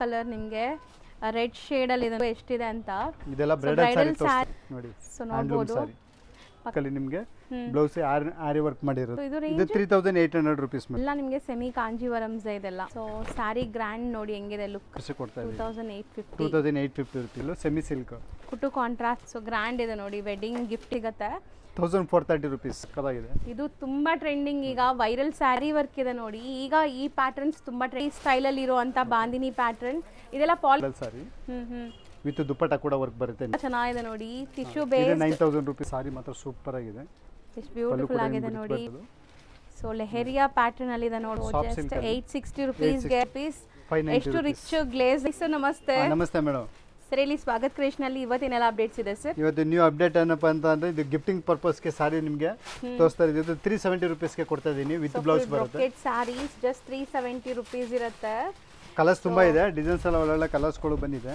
Colour ನಿಮಗೆ red shade ಅಲ್ಲಿ ಇದೆ ಎಷ್ಟಿದೆ ಅಂತ ಇದೆಲ್ಲ ಬ್ರೈಡಲ್ ಸ್ಯಾರಿ ನೋಡಿ ಸೊ ನೋಡಬಹುದು ಪಕ್ಕದಲ್ಲಿ ನಿಮಗೆ ಬ್ಲೌಸ್ ಆರಿ ವರ್ಕ್ ಮಾಡಿರೋದು ಇದು 3800 ರೂಪೀಸ್ ಎಲ್ಲ ನಿಮಗೆ ಸೆಮಿ ಕಾಂಜೀವರಮ್ಸ್ ಇದೆಲ್ಲ ಸೊ ಸ್ಯಾರಿ ಗ್ರ್ಯಾಂಡ್ ನೋಡಿ ಹೆಂಗಿದೆ ಲುಕ್ ಕೊಡ್ತಾ ಇದೆ 2850 ರೂಪಾಯಿ ಸೆಮಿ ಸಿಲ್ಕ್ ಕುಟು ಕಾಂಟ್ರಾಸ್ಟ್ ಸೊ ಗ್ರ್ಯಾಂಡ್ ಇದೆ ನೋಡಿ ವೆಡ್ಡಿಂಗ್ ಗಿಫ್ಟ್ ಸಿಗುತ್ತೆ 1430 ರೂಪೀಸ್ ಕದಾಗಿದೆ ಇದು ತುಂಬಾ ಟ್ರೆಂಡಿಂಗ್ ಈಗ ವೈರಲ್ ಸ್ಯಾರಿ ವರ್ಕ್ ಇದೆ ನೋಡಿ ಈಗ ಈ ಪ್ಯಾಟರ್ನ್ಸ್ ತುಂಬಾ ಟ್ರೆಂಡಿ ಸ್ಟೈಲ್ ಅಲ್ಲಿ ಇರುವಂತ ಬಾಂದಿನಿ ಪ್ಯಾಟರ್ನ್ ಇದೆಲ್ಲ ಪಾಲ್ ಸಾರಿ ವಿತ್ ದುಪಟ್ಟ ಕೂಡ ವರ್ಕ್ ಬರುತ್ತೆ ಚೆನ್ನಾಗಿದೆ ನೋಡಿ ಟಿಶ್ಯೂ ಬೇಸ್ 9000 ರೂಪಾಯಿ ಸಾರಿ ಮಾತ್ರ ಸೂಪರ್ ಆಗಿದೆ ಎಷ್ಟು ಬ್ಯೂಟಿಫುಲ್ ಆಗಿದೆ ನೋಡಿ ಸೊ ಲೆಹರಿಯಾ ಪ್ಯಾಟರ್ನ್ ಅಲ್ಲಿ ಇದೆ ನೋಡಿ ಜಸ್ಟ್ 860 ರೂಪೀಸ್ ಗೆ ಪೀಸ್ ಎಷ್ಟು ರಿಚ್ ಗ್ಲೇಸ್ ಸರ್ ನಮಸ್ತೆ ನಮಸ್ತೆ ಮೇಡಮ್ ಸರ್ ಇಲ್ಲಿ ಸ್ವಾಗತ್ ಕ್ರಿಯೇಷನ್ ಅಲ್ಲಿ ಇವತ್ತಿನೆಲ್ಲ ಅಪ್ಡೇಟ್ಸ್ ಇದೆ ಸರ್ ಇವತ್ತು ನ್ಯೂ ಅಪ್ಡೇಟ್ ಏನಪ್ಪಾ ಅಂತ ಅಂದ್ರೆ ಇದು ಗಿಫ್ಟಿಂಗ್ ಪರ್ಪಸ್ ಗೆ ಸಾರಿ ನಿಮಗೆ ತೋರಿಸ್ತಾ ಇದ್ದೀವಿ ಇದು 370 ರೂಪೀಸ್ ಗೆ ಕೊಡ್ತಾ ಇದೀನಿ ವಿತ್ ಬ್ಲೌಸ್ ಬರುತ್ತೆ ಬ್ರೊಕೆಟ್ ಸಾರೀಸ್ ಜಸ್ಟ್ 370 ರೂಪೀಸ್ ಇರುತ್ತೆ ಕಲರ್ಸ್ ತುಂಬಾ ಇದೆ ಡಿಸೈನ್ಸ್ ಎಲ್ಲ ಒಳ್ಳೆ ಕಲರ್ಸ್ ಗಳು ಬಂದಿದೆ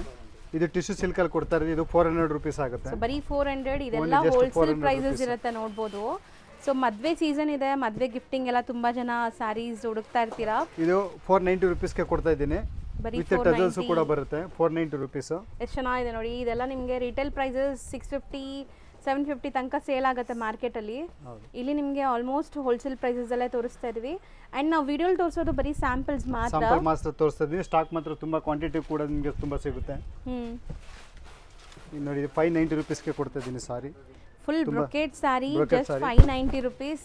ಇದು ಟಿಶ್ಯೂ ಸಿಲ್ಕ್ ಅಲ್ಲಿ ಕೊಡ್ತಾ ಇರೋದು ಇದು 400 ರೂಪೀಸ್ ಆಗುತ್ತೆ ಸೊ ಬರೀ 400 ಇದೆಲ್ಲ ಹೋಲ್ಸೇಲ್ ಪ್ರೈಸಸ್ ಇರುತ್ತೆ ನೋಡಬಹುದು ಸೊ ಮದ್ವೆ ಸೀಸನ್ ಇದೆ ಮದ್ವೆ ಗಿಫ್ಟಿಂಗ್ ಎಲ್ಲ ತುಂಬಾ ಜನ ಸಾರೀಸ್ ಹುಡುಕ್ತಾ ಇರ್ತೀರಾ ಇದು 490 ರೂಪೀಸ್ ಗೆ ಕೊಡ್ತಾ ಇದ್ದೀನಿ ವಿತ್ ಟಜಲ್ಸ್ ಕೂಡ ಬರುತ್ತೆ 490 ರೂಪೀಸ್ ಎಷ್ಟು ಚೆನ್ನಾಗಿದೆ ನೋಡಿ ಇದೆಲ್ಲ ನಿಮಗೆ ರಿಟೇಲ್ ಪ್ರೈಸಸ್ 650 750 ತನಕ ಸೇಲ್ ಆಗುತ್ತೆ ಮಾರ್ಕೆಟ್ ಅಲ್ಲಿ ಇಲ್ಲಿ ನಿಮಗೆ ಆಲ್ಮೋಸ್ಟ್ ಹೋಲ್ಸೇಲ್ ಪ್ರೈಸಸ್ ಅಲ್ಲೇ ತೋರಿಸ್ತಾ ಇದೀವಿ ಅಂಡ್ ನಾವು ವಿಡಿಯೋಲಿ ತೋರಿಸೋದು ಬರೀ ಸ್ಯಾಂಪಲ್ಸ್ ಮಾತ್ರ ತೋರಿಸ್ತಾ ಇದೀವಿ ಸ್ಟಾಕ್ ಮಾತ್ರ ತುಂಬಾ ಕ್ವಾಂಟಿಟಿ ಕೂಡ ನಿಮಗೆ ತುಂಬಾ ಸಿಗುತ್ತೆ ನೋಡಿ 590 ರೂಪೀಸ್ ಗೆ ಕೊಡ್ತಾ ಇದೀನಿ ಸಾರಿ ಫುಲ್ ಬ್ರೊಕೆಟ್ ಸಾರಿ ಜಸ್ಟ್ 590 ರೂಪೀಸ್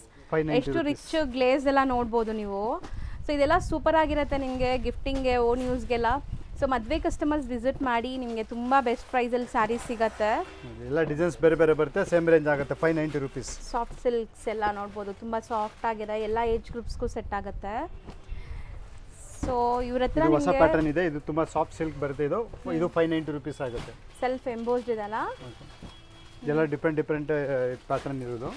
ಎಷ್ಟು ರಿಚ್ ಗ್ಲೇಸ್ ಎಲ್ಲ ನೋಡಬಹುದು ನೀವು ಸೊ ಇದೆಲ್ಲ ಸೂಪರ್ ಆಗಿರುತ್ತೆ ನಿಮಗೆ ಗಿಫ್ಟಿಂಗ್ಗೆ ಓನ್ ಯೂಸ್ಗೆಲ್ಲ ಸೊ ಮದುವೆ ಕಸ್ಟಮರ್ಸ್ ವಿಸಿಟ್ ಮಾಡಿ ನಿಮಗೆ ತುಂಬ ಬೆಸ್ಟ್ ಪ್ರೈಸಲ್ಲಿ ಸ್ಯಾರೀಸ್ ಸಿಗುತ್ತೆ ಎಲ್ಲ ಡಿಸೈನ್ಸ್ ಬೇರೆ ಬೇರೆ ಬರುತ್ತೆ ಸೇಮ್ ರೇಂಜ್ ಆಗುತ್ತೆ 590 ರೂಪೀಸ್ ಸಾಫ್ಟ್ ಸಿಲ್ಕ್ಸ್ ಎಲ್ಲ ನೋಡ್ಬೋದು ತುಂಬ ಸಾಫ್ಟ್ ಆಗಿದೆ ಎಲ್ಲ ಏಜ್ ಗ್ರೂಪ್ಸ್ಗೂ ಸೆಟ್ ಆಗುತ್ತೆ ಸೊ ಇವ್ರ ಹತ್ರ ಹೊಸ ಪ್ಯಾಟರ್ನ್ ಇದೆ ಇದು ತುಂಬ ಸಾಫ್ಟ್ ಸಿಲ್ಕ್ ಬರುತ್ತೆ ಇದು 590 ರೂಪೀಸ್ ಆಗುತ್ತೆ ಸೆಲ್ಫ್ ಎಂಬೋಸ್ಡ್ ಇದೆಲ್ಲ ಎಲ್ಲ ಡಿಫ್ರೆಂಟ್ ಪ್ಯಾಟರ್ನ್ ಇರೋದು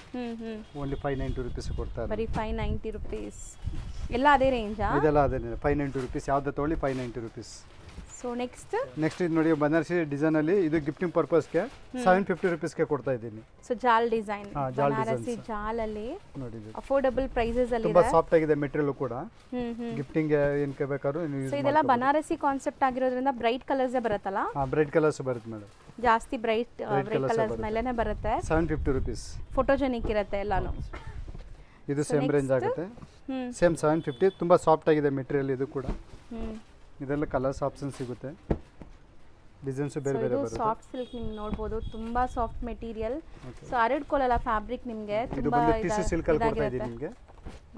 ಓನ್ಲಿ 590 ರೂಪೀಸ್ ಕೊಡ್ತಾರೆ ಬರೀ 590 ರೂಪೀಸ್ ಎಲ್ಲ ಅದೇ ರೇಂಜಾ ಇದೆಲ್ಲ ಅದೇ 590 ರೂಪೀಸ್ ಯಾವ್ದು ತಗೊಳ್ಳಿ 590 ರೂಪೀಸ್ ಸೊ ನೆಕ್ಸ್ಟ್ ಇದು ನೋಡಿ ಬನಾರಸಿ ಡಿಸೈನ್ ಅಲ್ಲಿ ಇದು ಗಿಫ್ಟಿಂಗ್ ಪರ್ಪಸ್ ಗೆ 750 ರೂಪೀಸ್ ಗೆ ಕೊಡ್ತಾ ಇದ್ದೀನಿ ಸೊ ಜಾಲ್ ಡಿಸೈನ್ ಬನಾರಸಿ ಜಾಲ್ ಅಲ್ಲಿ ನೋಡಿ ಅಫೋರ್ಡಬಲ್ ಪ್ರೈಸಸ್ ಅಲ್ಲಿ ತುಂಬಾ ಸಾಫ್ಟ್ ಆಗಿದೆ ಮೆಟೀರಿಯಲ್ ಕೂಡ ಗಿಫ್ಟಿಂಗ್ ಏನ್ ಬೇಕಾದ್ರೂ ನೀವು ಸೊ ಇದೆಲ್ಲ ಬನಾರಸಿ ಕಾನ್ಸೆಪ್ಟ್ ಆಗಿರೋದ್ರಿಂದ ಬ್ರೈಟ್ ಕಲರ್ಸ್ ಬರುತ್ತಲ್ಲ ಬ್ರೈಟ್ ಕಲರ್ಸ್ ಬರುತ್ತೆ ಮೇಡಮ್ ಜಾಸ್ತಿ ಬ್ರೈಟ್ ಕಲರ್ಸ್ ಮೇಲೆನೇ ಬರುತ್ತೆ 750 ರೂಪೀಸ್ ಫೋಟೋಜೆನಿಕ್ ಇರುತ್ತೆ ಎಲ್ಲಾನು ಇದು ಸೇಮ್ ರೇಂಜ್ ಆಗುತ್ತೆ ಸೇಮ್ 750 ತುಂಬಾ ಸಾಫ್ಟ್ ಆಗಿದೆ ಮೆಟೀರಿಯಲ್ ಇದು ಕೂಡ ಇದೆಲ್ಲ ಕಲರ್ಸ್ ಆಪ್ಷನ್ ಸಿಗುತ್ತೆ ಡಿಸೈನ್ಸ್ ಬೇರೆ ಬೇರೆ ಬರುತ್ತೆ ಸಾಫ್ಟ್ ಸಿಲ್ಕ್ ನಿಮಗೆ ನೋಡಬಹುದು ತುಂಬಾ ಸಾಫ್ಟ್ ಮೆಟೀರಿಯಲ್ ಸೊ ಅರೆಡ್ ಕೋಲಲ್ಲ ಫ್ಯಾಬ್ರಿಕ್ ನಿಮಗೆ ತುಂಬಾ ಟಿಶ್ಯೂ ಸಿಲ್ಕ್ ಅಲ್ಲಿ ಕೊಡ್ತಾ ಇದೀನಿ ನಿಮಗೆ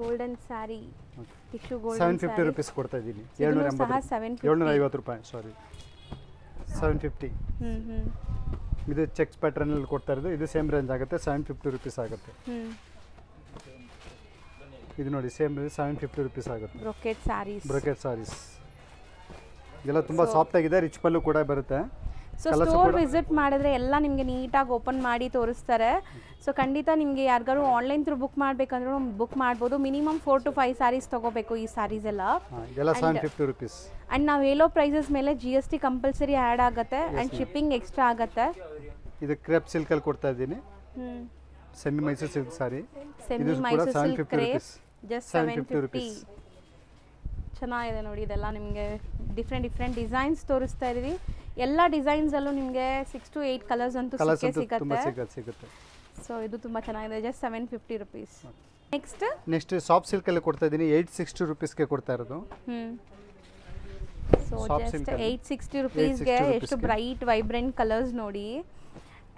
ಗೋಲ್ಡನ್ ಸಾರಿ ಟಿಶ್ಯೂ ಗೋಲ್ಡನ್ 750 ರೂಪೀಸ್ ಕೊಡ್ತಾ ಇದೀನಿ 750 ರೂಪಾಯಿ ಸಾರಿ 750 ಇದು ಚೆಕ್ಸ್ ಪ್ಯಾಟರ್ನ್ ಅಲ್ಲಿ ಕೊಡ್ತಾ ಇರೋದು ಇದು ಸೇಮ್ ರೇಂಜ್ ಆಗುತ್ತೆ 750 ರೂಪೀಸ್ ಆಗುತ್ತೆ ಇದು ನೋಡಿ ಸೇಮ್ 750 ರೂಪೀಸ್ ಆಗುತ್ತೆ ಬ್ರೊಕೆಟ್ ಸಾರೀಸ್ ಇದೆಲ್ಲ ತುಂಬಾ ಸಾಫ್ಟ್ ಆಗಿದೆ ರಿಚ್ ಪಲ್ಲು ಕೂಡ ಬರುತ್ತೆ ಸೊ ಸ್ಟೋರ್ ವಿಸಿಟ್ ಮಾಡಿದ್ರೆ ಎಲ್ಲ ನಿಮಗೆ ನೀಟಾಗಿ ಓಪನ್ ಮಾಡಿ ತೋರಿಸ್ತಾರೆ ಸೊ ಖಂಡಿತ ನಿಮಗೆ ಯಾರಿಗಾರು ಆನ್ಲೈನ್ ಥ್ರೂ ಬುಕ್ ಮಾಡಬೇಕಂದ್ರೂ ಬುಕ್ ಮಾಡ್ಬೋದು ಮಿನಿಮಮ್ 4 to 5 ಸಾರೀಸ್ ತಗೋಬೇಕು ಈ ಸಾರೀಸ್ ಎಲ್ಲ 750 ರೂಪೀಸ್ ಅಂಡ್ ನಾವು ಹೇಳೋ ಪ್ರೈಸಸ್ ಮೇಲೆ GST ಕಂಪಲ್ಸರಿ ಆ್ಯಡ್ ಆಗುತ್ತೆ ಅಂಡ್ ಶಿಪ್ಪಿಂಗ್ ಎಕ್ಸ್ಟ್ರಾ ಆಗುತ್ತೆ ಇದು ಕ್ರೇಪ್ ಸಿಲ್ಕ್ ಅಲ್ಲಿ ಕೊಡ್ತಾ ಇದ್ದೀನಿ semi Mysore silk sari semi Mysore silk crepe just 750 ಚೆನ್ನಾಗಿದೆ ನೋಡಿ ಇದೆಲ್ಲ ನಿಮಗೆ ಡಿಫ್ರೆಂಟ್ ಡಿಸೈನ್ಸ್ ತೋರಿಸ್ತಾ ಇದೀವಿ ಎಲ್ಲ ಡಿಸೈನ್ಸ್ ಅಲ್ಲೂ ನಿಮಗೆ 6 to 8 ಕಲರ್ಸ್ ಅಂತೂ ಸಿಗುತ್ತೆ ಸೊ ಇದು ತುಂಬಾ ಚೆನ್ನಾಗಿದೆ just 750 rupees next soft silk ಅಲ್ಲಿ ಕೊಡ್ತಾ ಇದೀನಿ 860 ರೂಪೀಸ್ ಗೆ ಕೊಡ್ತಾ ಇರೋದು ಸೊ ಜಸ್ಟ್ 860 ರೂಪೀಸ್ ಗೆ ಎಷ್ಟು ಬ್ರೈಟ್ ವೈಬ್ರೆಂಟ್ ಕಲರ್ಸ್ ನೋಡಿ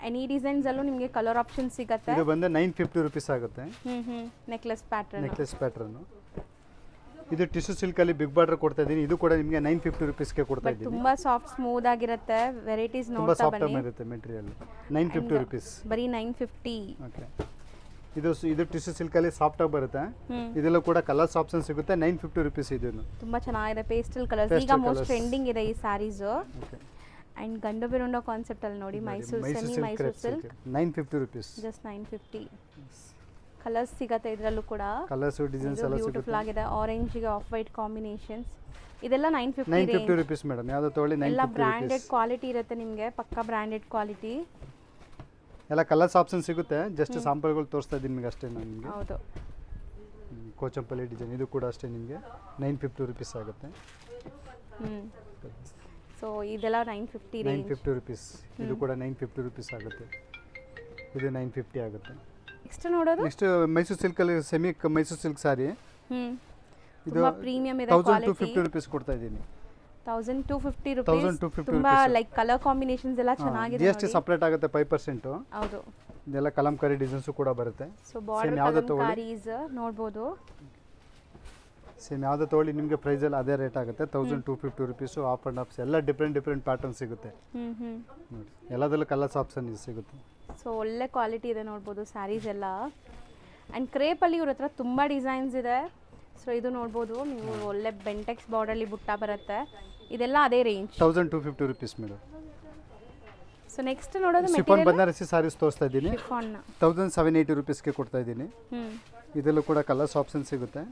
ಎನಿ ಡಿಸೈನ್ಸ್ ಅಲ್ಲೂ ನಿಮಗೆ ಕಲರ್ ಆಪ್ಷನ್ ಸಿಗುತ್ತೆ ಇದು ಬಂದು 950 ರೂಪೀಸ್ ಆಗುತ್ತೆ ನೆಕ್ಲೆಸ್ ಪ್ಯಾಟರ್ನ್ ಇದು ಟಿಶ್ಯೂ ಸಿಲ್ಕ್ ಅಲ್ಲಿ ಬಿಗ್ ಬಾರ್ಡರ್ ಕೊಡ್ತಾ ಇದೀನಿ ಇದು ಕೂಡ ನಿಮಗೆ 950 ರೂಪೀಸ್ ಗೆ ಕೊಡ್ತಾ ಇದೀನಿ ತುಂಬಾ ಸಾಫ್ಟ್ ಸ್ಮೂತ್ ಆಗಿರುತ್ತೆ ವೆರೈಟೀಸ್ ನೋಡ್ತಾ ಬನ್ನಿ ತುಂಬಾ ಸಾಫ್ಟ್ ಆಗಿರುತ್ತೆ ಮೆಟೀರಿಯಲ್ 950 ರೂಪೀಸ್ ಬರೀ 950 ಓಕೆ ಇದು ಟಿಶ್ಯೂ ಸಿಲ್ಕ್ ಅಲ್ಲಿ ಸಾಫ್ಟ್ ಆಗಿ ಬರುತ್ತೆ ಇದೆಲ್ಲ ಕೂಡ ಕಲರ್ಸ್ ಆಪ್ಷನ್ ಸಿಗುತ್ತೆ 950 ರೂಪೀಸ್ ಇದು ತುಂಬಾ ಚೆನ್ನಾಗಿದೆ ಪೇಸ್ಟಲ್ ಕಲರ್ಸ್ ಈಗ ಮೋಸ್ಟ್ ಟ್ರೆಂಡಿಂಗ್ ಇದೆ ಈ ಸಾರೀಸ್ ಅಂಡ್ ಗಂಡು ಬಿರುಂಡೋ ಕಾನ್ಸೆಪ್ಟ್ ಅಲ್ಲಿ ನೋಡಿ semi Mysore silk 950 rupees just 950 colours ಸಿಗುತ್ತೆ ಇದರಲ್ಲೂ ಕೂಡ ಕಲರ್ಸ್ ಡಿಸೈನ್ಸ್ ಎಲ್ಲ ಸಿಗುತ್ತೆ ಬ್ಯೂಟಿಫುಲ್ ಆಗಿದೆ ಆರೆಂಜ್ ಗೆ ಆಫ್ ವೈಟ್ ಕಾಂಬಿನೇಷನ್ಸ್ ಇದೆಲ್ಲ 950 ರೂಪೀಸ್ ಮೇಡಂ ಯಾವುದು ತಗೊಳ್ಳಿ 950 ಎಲ್ಲ ಬ್ರಾಂಡೆಡ್ ಕ್ವಾಲಿಟಿ ಇರುತ್ತೆ ನಿಮಗೆ ಪಕ್ಕಾ ಬ್ರಾಂಡೆಡ್ ಕ್ವಾಲಿಟಿ ಎಲ್ಲ ಕಲರ್ಸ್ ಆಪ್ಷನ್ ಸಿಗುತ್ತೆ ಜಸ್ಟ್ ಸ್ಯಾಂಪಲ್ಗಳು ತೋರಿಸ್ತಾ ಇದ್ದೀನಿ ನಿಮಗೆ ಅಷ್ಟೇ ನಾನು ನಿಮಗೆ ಹೌದು ಕೋಚಂಪಲ್ಲಿ ಡಿಸೈನ್ ಇದು ಕೂಡ ಅಷ್ಟೇ ನಿಮಗೆ 950 ರೂಪೀಸ್ ಆಗುತ್ತೆ ಸೊ ಇದೆಲ್ಲ 950 ರೇಂಜ್. 950 ರುಪೀಸ್. ಇದು ಕೂಡ 950 ರುಪೀಸ್ ಆಗುತ್ತೆ. ಇದು 950 ಆಗುತ್ತೆ. ನೆಕ್ಸ್ಟ್ ನೋಡೋದು ನೆಕ್ಸ್ಟ್ ಮೈಸೂರು ಸಿಲ್ಕಲ್ಲಿ ಸೆಮಿ ಮೈಸೂರು ಸಿಲ್ಕ್ ಸಾರಿ. ಇದು ತುಂಬಾ ಪ್ರೀಮಿಯಂ ಇದೆ ಕ್ವಾಲಿಟಿ. 1250 ರುಪೀಸ್ ಕೊಡ್ತಾ ಇದ್ದೀನಿ. 1250 ರೂಪೀಸ್. 1250 ತುಂಬಾ ಲೈಕ್ ಕಲರ್ ಕಾಂಬಿನೇಷನ್ಸ್ ಎಲ್ಲ ಚೆನ್ನಾಗಿದೆ GST ಸಪರೇಟ್ ಆಗುತ್ತೆ 5%. ಹೌದು. ಇದೆಲ್ಲ ಕಲಂಕಾರಿ ಡಿಸೈನ್ಸ್ ಕೂಡ ಬರುತ್ತೆ. ಸೊ ಬಾರ್ಡರ್ ಕಲಂಕಾರೀಸ್ ನೋಡಬಹುದು. ಸೇಮ್ ಯಾವ್ದು ತಗೊಳ್ಳಿ ನಿಮಗೆ ಪ್ರೈಸ್ ಎಲ್ಲ ಅದೇ ರೇಟ್ ಆಗುತ್ತೆ. 1250 ರುಪೀಸು. ಆಫ್ ಆ್ಯಂಡ್ ಆಫ್ಸ್ ಎಲ್ಲ ಡಿಫ್ರೆಂಟ್ ಪ್ಯಾಟರ್ನ್ ಸಿಗುತ್ತೆ. ನೋಡಿ ಎಲ್ಲದರಲ್ಲೂ ಕಲರ್ಸ್ ಆಪ್ಷನ್ ಸಿಗುತ್ತೆ. ಸೊ ಒಳ್ಳೆ ಕ್ವಾಲಿಟಿ ಇದೆ ನೋಡ್ಬೋದು ಸ್ಯಾರೀಸ್ ಎಲ್ಲ. ಆ್ಯಂಡ್ ಕ್ರೇಪಲ್ಲಿ ಇವ್ರ ಹತ್ರ ತುಂಬ ಡಿಸೈನ್ಸ್ ಇದೆ. ಸೊ ಇದು ನೋಡ್ಬೋದು ನೀವು, ಒಳ್ಳೆ ಬೆಂಟೆಕ್ಸ್ ಬಾರ್ಡರ್ಲಿ ಬುಟ್ಟ ಬರುತ್ತೆ. ಇದೆಲ್ಲ ಅದೇ range 1250 rupees madam. So next ನೋಡೋದು ಶಿಫಾನ್ ಬನಾರಸಿ ಸಾರೀಸ್ ತೋರಿಸ್ತಾ ಇದ್ದೀನಿ. ಶಿಫಾನ್ 1780 ರುಪೀಸ್ಗೆ ಕೊಡ್ತಾ ಇದ್ದೀನಿ. ಇದರಲ್ಲೂ ಕೂಡ ಕಲರ್ಸ್ ಆಪ್ಷನ್ ಸಿಗುತ್ತೆ.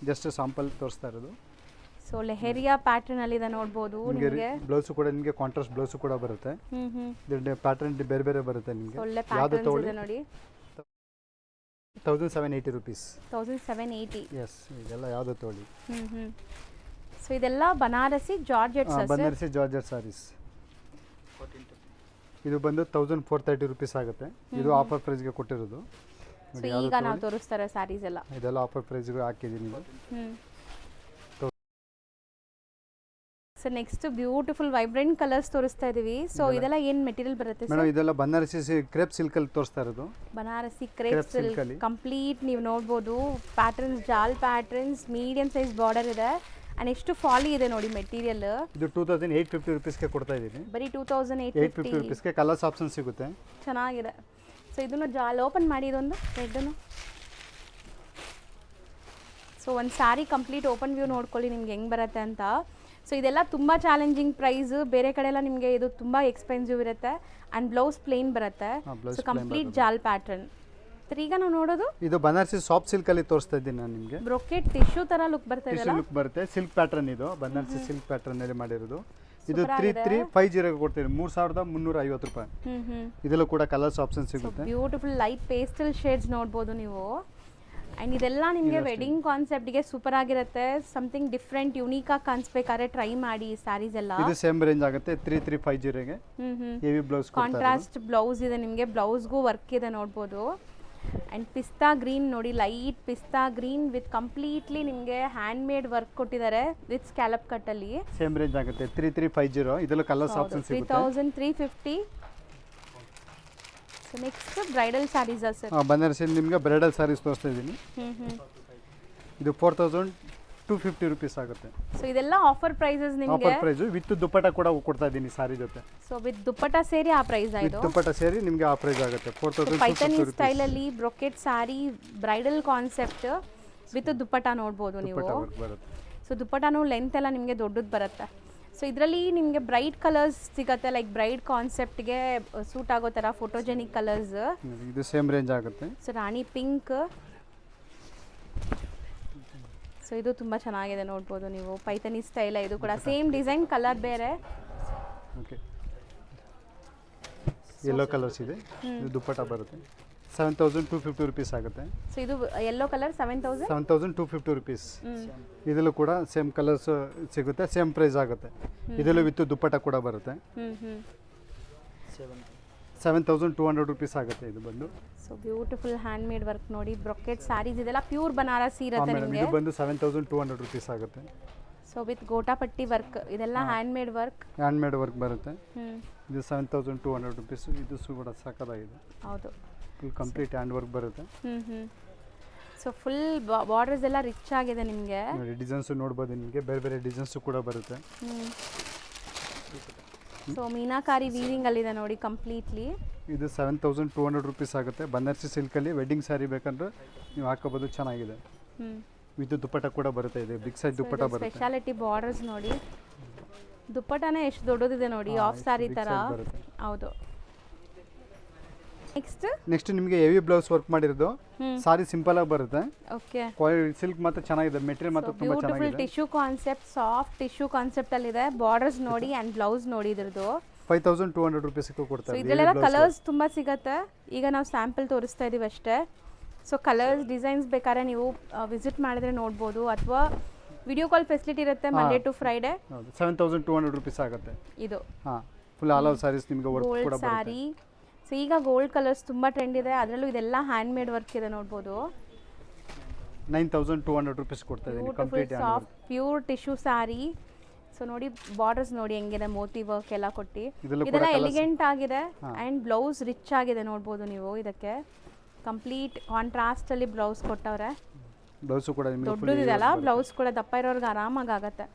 ಜಸ್ಟ್ ಸಾಂಪಲ್ ತೋರಿಸ್ತಾ ಇರೋದು. ಸೊ ಲೆಹರಿಯಾ ಪ್ಯಾಟರ್ನ್ ಅಲ್ಲಿ ಇದೆ ನೋಡ್ಬೋದು ನಿಮಗೆ. ಬ್ಲೌಸ್ ಕೂಡ ನಿಮಗೆ ಕಾಂಟ್ರಾಸ್ಟ್ ಬ್ಲೌಸ್ ಕೂಡ ಬರುತ್ತೆ. ಪ್ಯಾಟರ್ನ್ ಬೇರೆ ಬೇರೆ ಬರುತ್ತೆ ನಿಮಗೆ. ಒಳ್ಳೆ ಯಾವುದು ಪ್ಯಾಟರ್ನ್ಸ್ ಇದೆ ನೋಡಿ. 1780 ರುಪೀಸ್. 1780. ಎಸ್, ಇದೆಲ್ಲ ಯಾವುದು ತಗೊಳ್ಳಿ. ಸೊ ಇದೆಲ್ಲ ಬನಾರಸಿ ಜಾರ್ಜೆಟ್ ಬನಾರಸಿ ಜಾರ್ಜೆಟ್ ಸಾರೀಸ್. ಇದು ಬಂದು 1430 ರುಪೀಸ್ ಆಗುತ್ತೆ. ಇದು ಆಫರ್ ಪ್ರೈಸ್ಗೆ ಕೊಟ್ಟಿರೋದು. ಸೊ ಈಗ ನಾವು ತೋರಿಸ್ತಾರೆ ಸ್ಯಾರೀಸ್ ಎಲ್ಲ. ಇದೆಲ್ಲ ಆಫರ್ ಪ್ರೈಸ್ಗೆ ಹಾಕಿದ್ದೀನಿ. So next beautiful vibrant colours ತೋರಿಸ್ತಾ ಇದೀವಿ. ಸೊ ಇದೆಲ್ಲ ಏನು ಮೆಟೀರಿಯಲ್ ಬರುತ್ತೆ ಮೇಡಮ್? ಇದೆಲ್ಲ ಬನಾರಸಿ ಕ್ರೇಪ್ ಸಿಲ್ಕ್ ಅಲ್ಲಿ ತೋರಿಸ್ತಾ ಇರೋದು. ಬನಾರಸಿ ಕ್ರೇಪ್ ಸಿಲ್ಕ್ ಕಂಪ್ಲೀಟ್ ನೀವು ನೋಡ್ಬೋದು. ಪ್ಯಾಟರ್ನ್ಸ್ ಜಾಲ್ ಪ್ಯಾಟರ್ನ್ಸ್, ಮೀಡಿಯಂ ಸೈಜ್ ಬಾರ್ಡರ್ ಇದೆ. ಅಂಡ್ ಎಷ್ಟು ಫಾಲಿ ಇದೆ ನೋಡಿ ಮೆಟೀರಿಯಲ್. ಇದು 2850 ರುಪೀಸ್ಗೆ ಕೊಡ್ತಾ ಇದ್ದೀನಿ. ಬರೀ 2850 ರುಪೀಸ್ಗೆ ಕಲರ್ಸ್ ಆಪ್ಷನ್ ಸಿಗುತ್ತೆ. ಚೆನ್ನಾಗಿದೆ. ಸೊ ಇದನ್ನು ಜಾಲ್ ಓಪನ್ ಮಾಡಿ ಇದೊಂದು ರೆಡ್ಡನ್ನು. ಸೊ ಒಂದು ಸ್ಯಾರಿ ಕಂಪ್ಲೀಟ್ ಓಪನ್ ವ್ಯೂ ನೋಡ್ಕೊಳ್ಳಿ ನಿಮ್ಗೆ ಹೆಂಗೆ ಬರುತ್ತೆ ಅಂತ. ಸೊ ಇದೆಲ್ಲ ತುಂಬ ಚಾಲೆಂಜಿಂಗ್ ಪ್ರೈಸ್. ಬೇರೆ ಕಡೆ ಎಲ್ಲ ನಿಮಗೆ ಇದು ತುಂಬ ಎಕ್ಸ್ಪೆನ್ಸಿವ್ ಇರುತ್ತೆ. ಆ್ಯಂಡ್ ಬ್ಲೌಸ್ ಪ್ಲೇನ್ ಬರುತ್ತೆ. ಸೊ ಕಂಪ್ಲೀಟ್ ಜಾಲ್ ಪ್ಯಾಟರ್ನ್. ಈಗ ನಾವು ನೋಡೋದು ಇದು ಬನಾರಸಿ ಸಾಫ್ಟ್ ಸಿಲ್ಕ್ ಅಲ್ಲಿ ತೋರಿಸ್ತಾ ಇದ್ದೀನಿ ನಾನು ನಿಮಗೆ. ಬ್ರೊಕೆಟ್ ಟಿಶ್ಯೂ ತರ ಲುಕ್ ಬರ್ತಾ ಇದೆ. ಲುಕ್ ಬರುತ್ತೆ. ಸಿಲ್ಕ್ ಪ್ಯಾಟರ್ನ್ ಇದು ಬನಾರಸಿ ಸಿಲ್ಕ್ ಪ್ಯಾಟರ್ನ್ ಅಲ್ಲಿ ಮಾಡಿರೋದು. ಇದು 3350 ಕೊಡ್ತೀವಿ. 3350 ರೂಪಾಯಿ. ಇದರಲ್ಲೂ ಕೂಡ ಕಲರ್ಸ್ ಆಪ್ಷನ್ ಸಿಗುತ್ತೆ. ಬ್ಯೂಟಿಫುಲ್ ಲೈಟ್ ಪೇಸ್ಟಲ್ ಶೇಡ್ಸ್ ನೋಡ್ಬೋದು ನೀವು. ಆ್ಯಂಡ್ ಇದೆಲ್ಲ ನಿಮಗೆ ವೆಡ್ಡಿಂಗ್ ಕಾನ್ಸೆಪ್ಟ್ಗೆ ಸೂಪರ್ ಆಗಿರುತ್ತೆ. ಸಮಥಿಂಗ್ ಡಿಫ್ರೆಂಟ್ ಯುನೀಕ್ ಆಗಿ ಕಾಣಿಸ್ಬೇಕಾದ್ರೆ ಟ್ರೈ ಮಾಡಿ ಸ್ಯಾರೀಸ್ ಎಲ್ಲ. ಇದು ಸೇಮ್ ರೇಂಜ್ ಆಗುತ್ತೆ 3350 ಗೆ. ಹೆವಿ ಬ್ಲೌಸ್ ಕಾಂಟ್ರಾಸ್ಟ್ ಬ್ಲೌಸ್ ಇದೆ ನಿಮಗೆ. ಬ್ಲೌಸ್ಗೂ ವರ್ಕ್ ಇದೆ ನೋಡ್ಬೋದು. ಆ್ಯಂಡ್ ಪಿಸ್ತಾ ಗ್ರೀನ್ ನೋಡಿ, light pista green with completely ನಿಮಗೆ ಹ್ಯಾಂಡ್ ಮೇಡ್ ವರ್ಕ್ ಕೊಟ್ಟಿದ್ದಾರೆ ವಿತ್ ಸ್ಕ್ಯಾಲಪ್ ಕಟ್ಟಲ್ಲಿ. ಸೇಮ್ ರೇಂಜ್ ಆಗುತ್ತೆ 3350. ಇದರಲ್ಲೂ ಕಲರ್ಸ್ ಆಪ್ಷನ್ ಸಿಗುತ್ತೆ. 3350. So next bridal saris sir. Banarasi ನಿಮಗೆ ಬ್ರೈಡಲ್ ಸ್ಯಾರೀಸ್ ತೋರಿಸ್ತಾ ಇದ್ದೀನಿ. ಇದು 4250 ರುಪೀಸ್ ಆಗುತ್ತೆ. ಸೊ ಇದೆಲ್ಲ ಆಫರ್ ಪ್ರೈಸಸ್ ನಿಮಗೆ. ಆಫರ್ ಪ್ರೈಸ್ ವಿತ್ ದುಪ್ಪಟ್ಟ ಕೂಡ ಕೊಡ್ತಾ ಇದ್ದೀನಿ ಸಾರಿ ಜೊತೆ. ಸೊ ವಿತ್ ದುಪ್ಪಟ್ಟ ಸೇರಿ ಆ ಪ್ರೈಸ್ ಆಯ್ತು. ದುಪ್ಪಟ್ಟ ಸೇರಿ ನಿಮಗೆ ಆ ಪ್ರೈಸ್ ಆಗುತ್ತೆ 4250 ಪೈಥಾನಿ ಸ್ಟೈಲ್ ಅಲ್ಲಿ brocade sari bridal concept with dupatta ನೋಡ್ಬೋದು ನೀವು. ಸೊ ದುಪ್ಪಟ್ಟನು ಲೆಂತ್ ಎಲ್ಲ ನಿಮಗೆ ದೊಡ್ಡದು ಬರುತ್ತೆ. ಸೊ ಇದರಲ್ಲಿ ನಿಮಗೆ ಬ್ರೈಟ್ ಕಲರ್ಸ್ ಸಿಗುತ್ತೆ. ಲೈಕ್ ಬ್ರೈಡ್ ಕಾನ್ಸೆಪ್ಟ್ಗೆ ಸೂಟ್ ಆಗೋ ಥರ ಫೋಟೋಜೆನಿಕ್ ಕಲರ್ಸ್. ಇದು ಸೇಮ್ ರೇಂಜ್ ಆಗುತ್ತೆ. ಸೊ ರಾಣಿ ಪಿಂಕ್. ಸೊ ಇದು ತುಂಬ ಚೆನ್ನಾಗಿದೆ ನೋಡ್ಬೋದು ನೀವು. ಪೈಥಾನಿ ಸ್ಟೈಲ್ ಇದು ಕೂಡ ಸೇಮ್ ಡಿಸೈನ್, ಕಲರ್ ಬೇರೆ. ಓಕೆ, ಯೆಲ್ಲೋ ಕಲರ್ಸ್ ಇದೆ. ಇದು ದುಪ್ಪಟ್ಟ ಬರುತ್ತೆ. 7250 ರುಪೀಸ್ ಆಗುತ್ತೆ. ಸೊ ಇದು ಯೆಲ್ಲೋ ಕಲರ್ 7250 ರುಪೀಸ್. ಇದರಲ್ಲೂ ಕೂಡ ಸೇಮ್ ಕಲರ್ಸ್ ಸಿಗುತ್ತೆ, ಸೇಮ್ ಪ್ರೈಸ್ ಆಗುತ್ತೆ. ಇದರಲ್ಲೂ ವಿತ್ ದುಪ್ಪಟ್ಟ ಕೂಡ ಬರುತ್ತೆ. 7200 ರುಪೀಸ್ ಆಗುತ್ತೆ ಇದು ಬಂದು. So beautiful hand made work ನೋಡಿ. ಬ್ರೊಕೆಟ್ ಸ್ಯಾರೀಸ್ ಇದೆಲ್ಲ ಪ್ಯೂರ್ ಬನಾರಸಿ ಇರುತ್ತೆ ನಿಮಗೆ. ಇದು ಬಂದು 7200 ರುಪೀಸ್ ಆಗುತ್ತೆ. ಸೊ ವಿತ್ ಗೋಟಾಪಟ್ಟಿ ವರ್ಕ್ ಇದೆಲ್ಲ hand made work. Hand made work ಬರುತ್ತೆ. ಇದು 7200 ರುಪೀಸ್. ಇದು ಕೂಡ ಸಾಕಾಗಿದೆ. ಹೌದು, ಫುಲ್ ಕಂಪ್ಲೀಟ್ ಹ್ಯಾಂಡ್ ವರ್ಕ್ ಬರುತ್ತೆ. ಸೊ ಫುಲ್ ಬಾರ್ಡರ್ಸ್ ಎಲ್ಲ ರಿಚ್ ಆಗಿದೆ ನಿಮಗೆ. ನೋಡಿ ಡಿಸೈನ್ಸ್ ನೋಡ್ಬೋದು ನಿಮಗೆ. ಬೇರೆ ಬೇರೆ ಡಿಸೈನ್ಸ್ ಕೂಡ ಬರುತ್ತೆ. ಸೊ ಮೀನಾಕಾರಿ ವೀವಿಂಗ್ ಅಲ್ಲಿ ಇದೆ ನೋಡಿ ಕಂಪ್ಲೀಟ್ಲಿ. ಇದು 7200 ರುಪೀಸ್ ಆಗುತ್ತೆ. ಬನಾರಸಿ ಸಿಲ್ಕ್ ಅಲ್ಲಿ ವೆಡ್ಡಿಂಗ್ ಸ್ಯಾರಿ ಬೇಕಂದ್ರೆ ನೀವು ಹಾಕೋಬಹುದು, ಚೆನ್ನಾಗಿದೆ. ವಿತ್ ದುಪ್ಪಟ್ಟ ಕೂಡ ಬರುತ್ತೆ. ಇದೆ ಬಿಗ್ ಸೈಜ್ ದುಪ್ಪಟ್ಟ ಬರುತ್ತೆ. ಸ್ಪೆಷಾಲಿಟಿ ಬಾರ್ಡರ್ಸ್ ನೋಡಿ. ದುಪ್ಪಟ್ಟನೇ ಎಷ್ಟು ದೊಡ್ಡದಿದೆ ನೋಡಿ, ಆಫ್ ಸ್ಯಾರಿ ತರ. ಹೌದು. ನೆಕ್ಸ್ಟ್ ನಿಮಗೆ ಹೆವಿ ಬ್ಲೌಸ್ ವರ್ಕ್ ಮಾಡಿರೋದು. ಸಾರಿ ಸಿಂಪಲ್ ಆಗಿ ಬರುತ್ತೆ. ಓಕೆ, ಸಿಲ್ಕ್ ಮಾತ್ರ ಚೆನ್ನಾಗಿದೆ. ಮೆಟೀರಿಯಲ್ ಮಾತ್ರ ತುಂಬಾ ಚೆನ್ನಾಗಿದೆ. Beautiful tissue concept, soft tissue concept ಅಲ್ಲಿ ಇದೆ. ಬಾರ್ಡರ್ಸ್ ನೋಡಿ ಅಂಡ್ ಬ್ಲೌಸ್ ನೋಡಿ. ಇದ್ರದ್ದು 5200 ರುಪೀಸ್ ಕೊಡ್ತಾರೆ. ಇದೆಲ್ಲ ಕಲರ್ಸ್ ತುಂಬಾ ಸಿಗುತ್ತೆ. ಈಗ ನಾವು ಸ್ಯಾಂಪಲ್ ತೋರಿಸ್ತಾ ಇದೀವಿ ಅಷ್ಟೇ. ಸೊ ಕಲರ್ಸ್ ಡಿಸೈನ್ಸ್ ಬೇಕಾದ್ರೆ ನೀವು ವಿಸಿಟ್ ಮಾಡಿದ್ರೆ ನೋಡ್ಬೋದು. ಅಥವಾ ವಿಡಿಯೋ ಕಾಲ್ ಫೆಸಿಲಿಟಿ ಇರುತ್ತೆ ಮಂಡೇ ಟು ಫ್ರೈಡೆ. ಹೌದು 7200 ರುಪೀಸ್ ಆಗುತ್ತೆ ಇದು ಹಾಂ ಫುಲ್ ಆಲ್ ಓವರ್ ಸ್ಯಾರೀಸ್ ನಿಮಗೆ ವರ್ಕ್ ಕೂಡ ಗೋಲ್ಡ್ ಸ್ಯಾರಿ. ಸೊ ಈಗ ಗೋಲ್ಡ್ ಕಲರ್ಸ್ ತುಂಬ ಟ್ರೆಂಡ್ ಇದೆ, ಅದರಲ್ಲೂ ಇದೆಲ್ಲ ಹ್ಯಾಂಡ್ ಮೇಡ್ ವರ್ಕ್ ಇದೆ ನೋಡ್ಬೋದು. 9200 ರುಪೀಸ್ ಕೊಡ್ತಾ ಇದ್ದೀನಿ complete soft pure tissue sari. So ನೋಡಿ ಬಾರ್ಡರ್ಸ್ ನೋಡಿ ಹೆಂಗಿದೆ, ಮೋತಿ ವರ್ಕ್ ಎಲ್ಲ ಕೊಟ್ಟು ಇದೆಲ್ಲ ಎಲಿಗೆಂಟ್ ಆಗಿದೆ. ಆ್ಯಂಡ್ ಬ್ಲೌಸ್ ರಿಚ್ ಆಗಿದೆ ನೋಡ್ಬೋದು ನೀವು. ಇದಕ್ಕೆ ಕಂಪ್ಲೀಟ್ ಕಾಂಟ್ರಾಸ್ಟ್ ಅಲ್ಲಿ ಬ್ಲೌಸ್ ಕೊಟ್ಟವ್ರೆ. ಬ್ಲೌಸು ಕೂಡ ನಿಮಗೆ ದೊಡ್ಡದಿದೆಲ್ಲ ಬ್ಲೌಸ್ ಕೂಡ ದಪ್ಪ ಇರೋರ್ಗೆ ಆರಾಮಾಗಿ ಆಗುತ್ತೆ.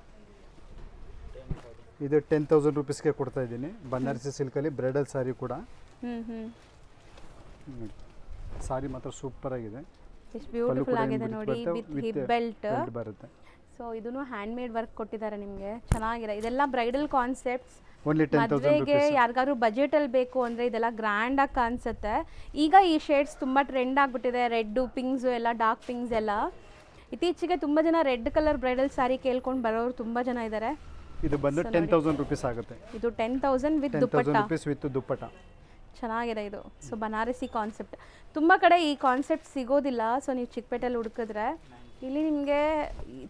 ಇದು 10,000 ರುಪೀಸ್ಗೆ ಕೊಡ್ತಾ ಇದ್ದೀನಿ ಬನಾರಸಿ ಸಿಲ್ಕಲ್ಲಿ ಬ್ರೈಡಲ್ ಸ್ಯಾರಿ ಕೂಡ. ಸಾರಿ ಮಾತ್ರ ಸೂಪರ್ ಆಗಿದೆ, ಎಷ್ಟು ಬ್ಯೂಟಿಫುಲ್ ಆಗಿದೆ ನೋಡಿ. ವಿತ್ ಹಿಪ್ ಬೆಲ್ಟ್ ಬರುತ್ತೆ. ಸೊ ಇದನ್ನು ಹ್ಯಾಂಡ್ ಮೇಡ್ ವರ್ಕ್ ಕೊಟ್ಟಿದ್ದಾರೆ ನಿಮಗೆ, ಚೆನ್ನಾಗಿದೆ. ಇದೆಲ್ಲ ಬ್ರೈಡಲ್ ಕಾನ್ಸೆಪ್ಟ್ಸ್. ಓನ್ಲಿ 10,000 ಮದುವೆಗೆ ಯಾರಿಗಾದ್ರು ಬಜೆಟಲ್ಲಿ ಬೇಕು ಅಂದರೆ ಇದೆಲ್ಲ ಗ್ರ್ಯಾಂಡಾಗಿ ಕಾಣಿಸುತ್ತೆ. ಈಗ ಈ ಶೇಡ್ಸ್ ತುಂಬ ಟ್ರೆಂಡ್ ಆಗಿಬಿಟ್ಟಿದೆ, ರೆಡ್ಡು ಪಿಂಕ್ಸು ಎಲ್ಲ ಡಾರ್ಕ್ ಪಿಂಕ್ಸ್ ಎಲ್ಲ. ಇತ್ತೀಚೆಗೆ ತುಂಬ ಜನ ರೆಡ್ ಕಲರ್ ಬ್ರೈಡಲ್ ಸ್ಯಾರಿ ಕೇಳ್ಕೊಂಡು ಬರೋರು ತುಂಬ ಜನ ಇದ್ದಾರೆ. ಇದು ಬಂದು 10,000 ರುಪೀಸ್ ಆಗುತ್ತೆ. ಇದು 10,000 ವಿತ್ ದುಪ್ಪಟ್ಟ. ವಿತ್ ದುಪ್ಪಟ್ಟ ಚೆನ್ನಾಗಿದೆ ಇದು. ಸೊ ಬನಾರಸಿ ಕಾನ್ಸೆಪ್ಟ್ ತುಂಬ ಕಡೆ ಈ ಕಾನ್ಸೆಪ್ಟ್ ಸಿಗೋದಿಲ್ಲ. ಸೊ ನೀವು ಚಿಕ್ಕಪೇಟೆಯಲ್ಲಿ ಹುಡುಕಿದ್ರೆ ಇಲ್ಲಿ ನಿಮಗೆ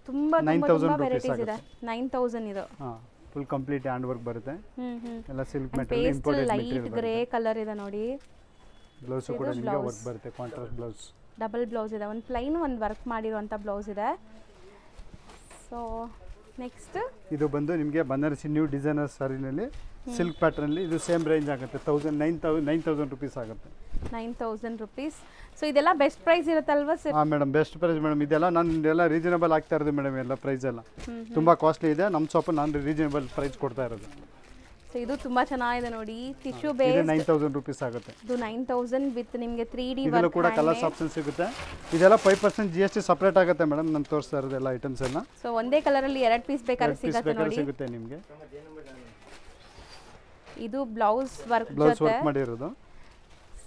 ತುಂಬ ತುಂಬ ವೆರೈಟೀಸ್ ಇದೆ. 9,000 ಇದು. ಫುಲ್ ಕಂಪ್ಲೀಟ್ ಹ್ಯಾಂಡ್ ವರ್ಕ್ ಬರುತ್ತೆ. ಎಲ್ಲ silk material imported light grey colour ಇದೆ ನೋಡಿ. ಬ್ಲೌಸ್ ಕೂಡ ನಿಮಗೆ ವರ್ಕ್ ಬರುತ್ತೆ, ಕಾಂಟ್ರಾಸ್ಟ್ ಬ್ಲೌಸ್. ಡಬಲ್ ಬ್ಲೌಸ್ ಇದೆ, ಒಂದು ಪ್ಲೈನ್ ಒಂದು ವರ್ಕ್ ಮಾಡಿರುವಂಥ ಬ್ಲೌಸ್ ಇದೆ. ಸೊ ನೆಕ್ಸ್ಟ್ ಇದು ಬಂದು ನಿಮಗೆ ಬನಾರಸಿ ನ್ಯೂ ಡಿಸೈನರ್ ಸ್ಯಾರಿನಲ್ಲಿ ಸಿಲ್ಕ್ ಪ್ಯಾಟರ್ನಲ್ಲಿ ಇದು ಸೇಮ್ ರೇಂಜ್ ಆಗುತ್ತೆ. 9,000 ರುಪೀಸ್ ಆಗುತ್ತೆ. 9,000 ರುಪೀಸ್. ಸೊ ಇದೆಲ್ಲ ಬೆಸ್ಟ್ ಪ್ರೈಸ್ ಇರುತ್ತಲ್ವಾ ಸರ್? ಹಾಂ ಮೇಡಮ್, ಬೆಸ್ಟ್ ಪ್ರೈಸ್ ಮೇಡಮ್. ಇದೆಲ್ಲ ನಾನು ರೀಸನಬಲ್ ಆಗ್ತಾ ಇರೋದು ಮೇಡಮ್. ಎಲ್ಲ ಪ್ರೈಸ್ ಎಲ್ಲ ತುಂಬ ಕಾಸ್ಟ್ಲಿ ಇದೆ, ನಮ್ಮ ಶಾಪಲ್ಲಿ ನಾನು ರೀಸನಬಲ್ ಪ್ರೈಸ್ ಕೊಡ್ತಾ ಇರೋದು. ಸೊ ಇದು ತುಂಬ ಚೆನ್ನಾಗಿದೆ ನೋಡಿ, ಟಿಶ್ಯೂ ಬೇಸ್. 9,000 ರುಪೀಸ್ ಆಗುತ್ತೆ. ಇದು 9,000 ವಿತ್ ನಿಮಗೆ 3D ಇದೆಲ್ಲ ಕೂಡ ಕಲರ್ಸ್ ಆಪ್ಷನ್ ಸಿಗುತ್ತೆ. ಇದೆಲ್ಲ 5% GST ಸಪ್ರೇಟ್ ಆಗುತ್ತೆ ಮೇಡಮ್. ನಾನು ತೋರಿಸ್ತಾ ಇರೋದು ಎಲ್ಲ ಐಟಮ್ಸ್ ಎಲ್ಲ. ಸೊ ಒಂದೇ ಕಲರಲ್ಲಿ 2 ಪೀಸ್ ಬೇಕಾದ್ರೆ ಸಿಗುತ್ತೆ ನೋಡಿ. ಸಿಗುತ್ತೆ ನಿಮಗೆ. ಇದು ಬ್ಲೌಸ್ ವರ್ಕ್ ಮಾಡಿರೋದು.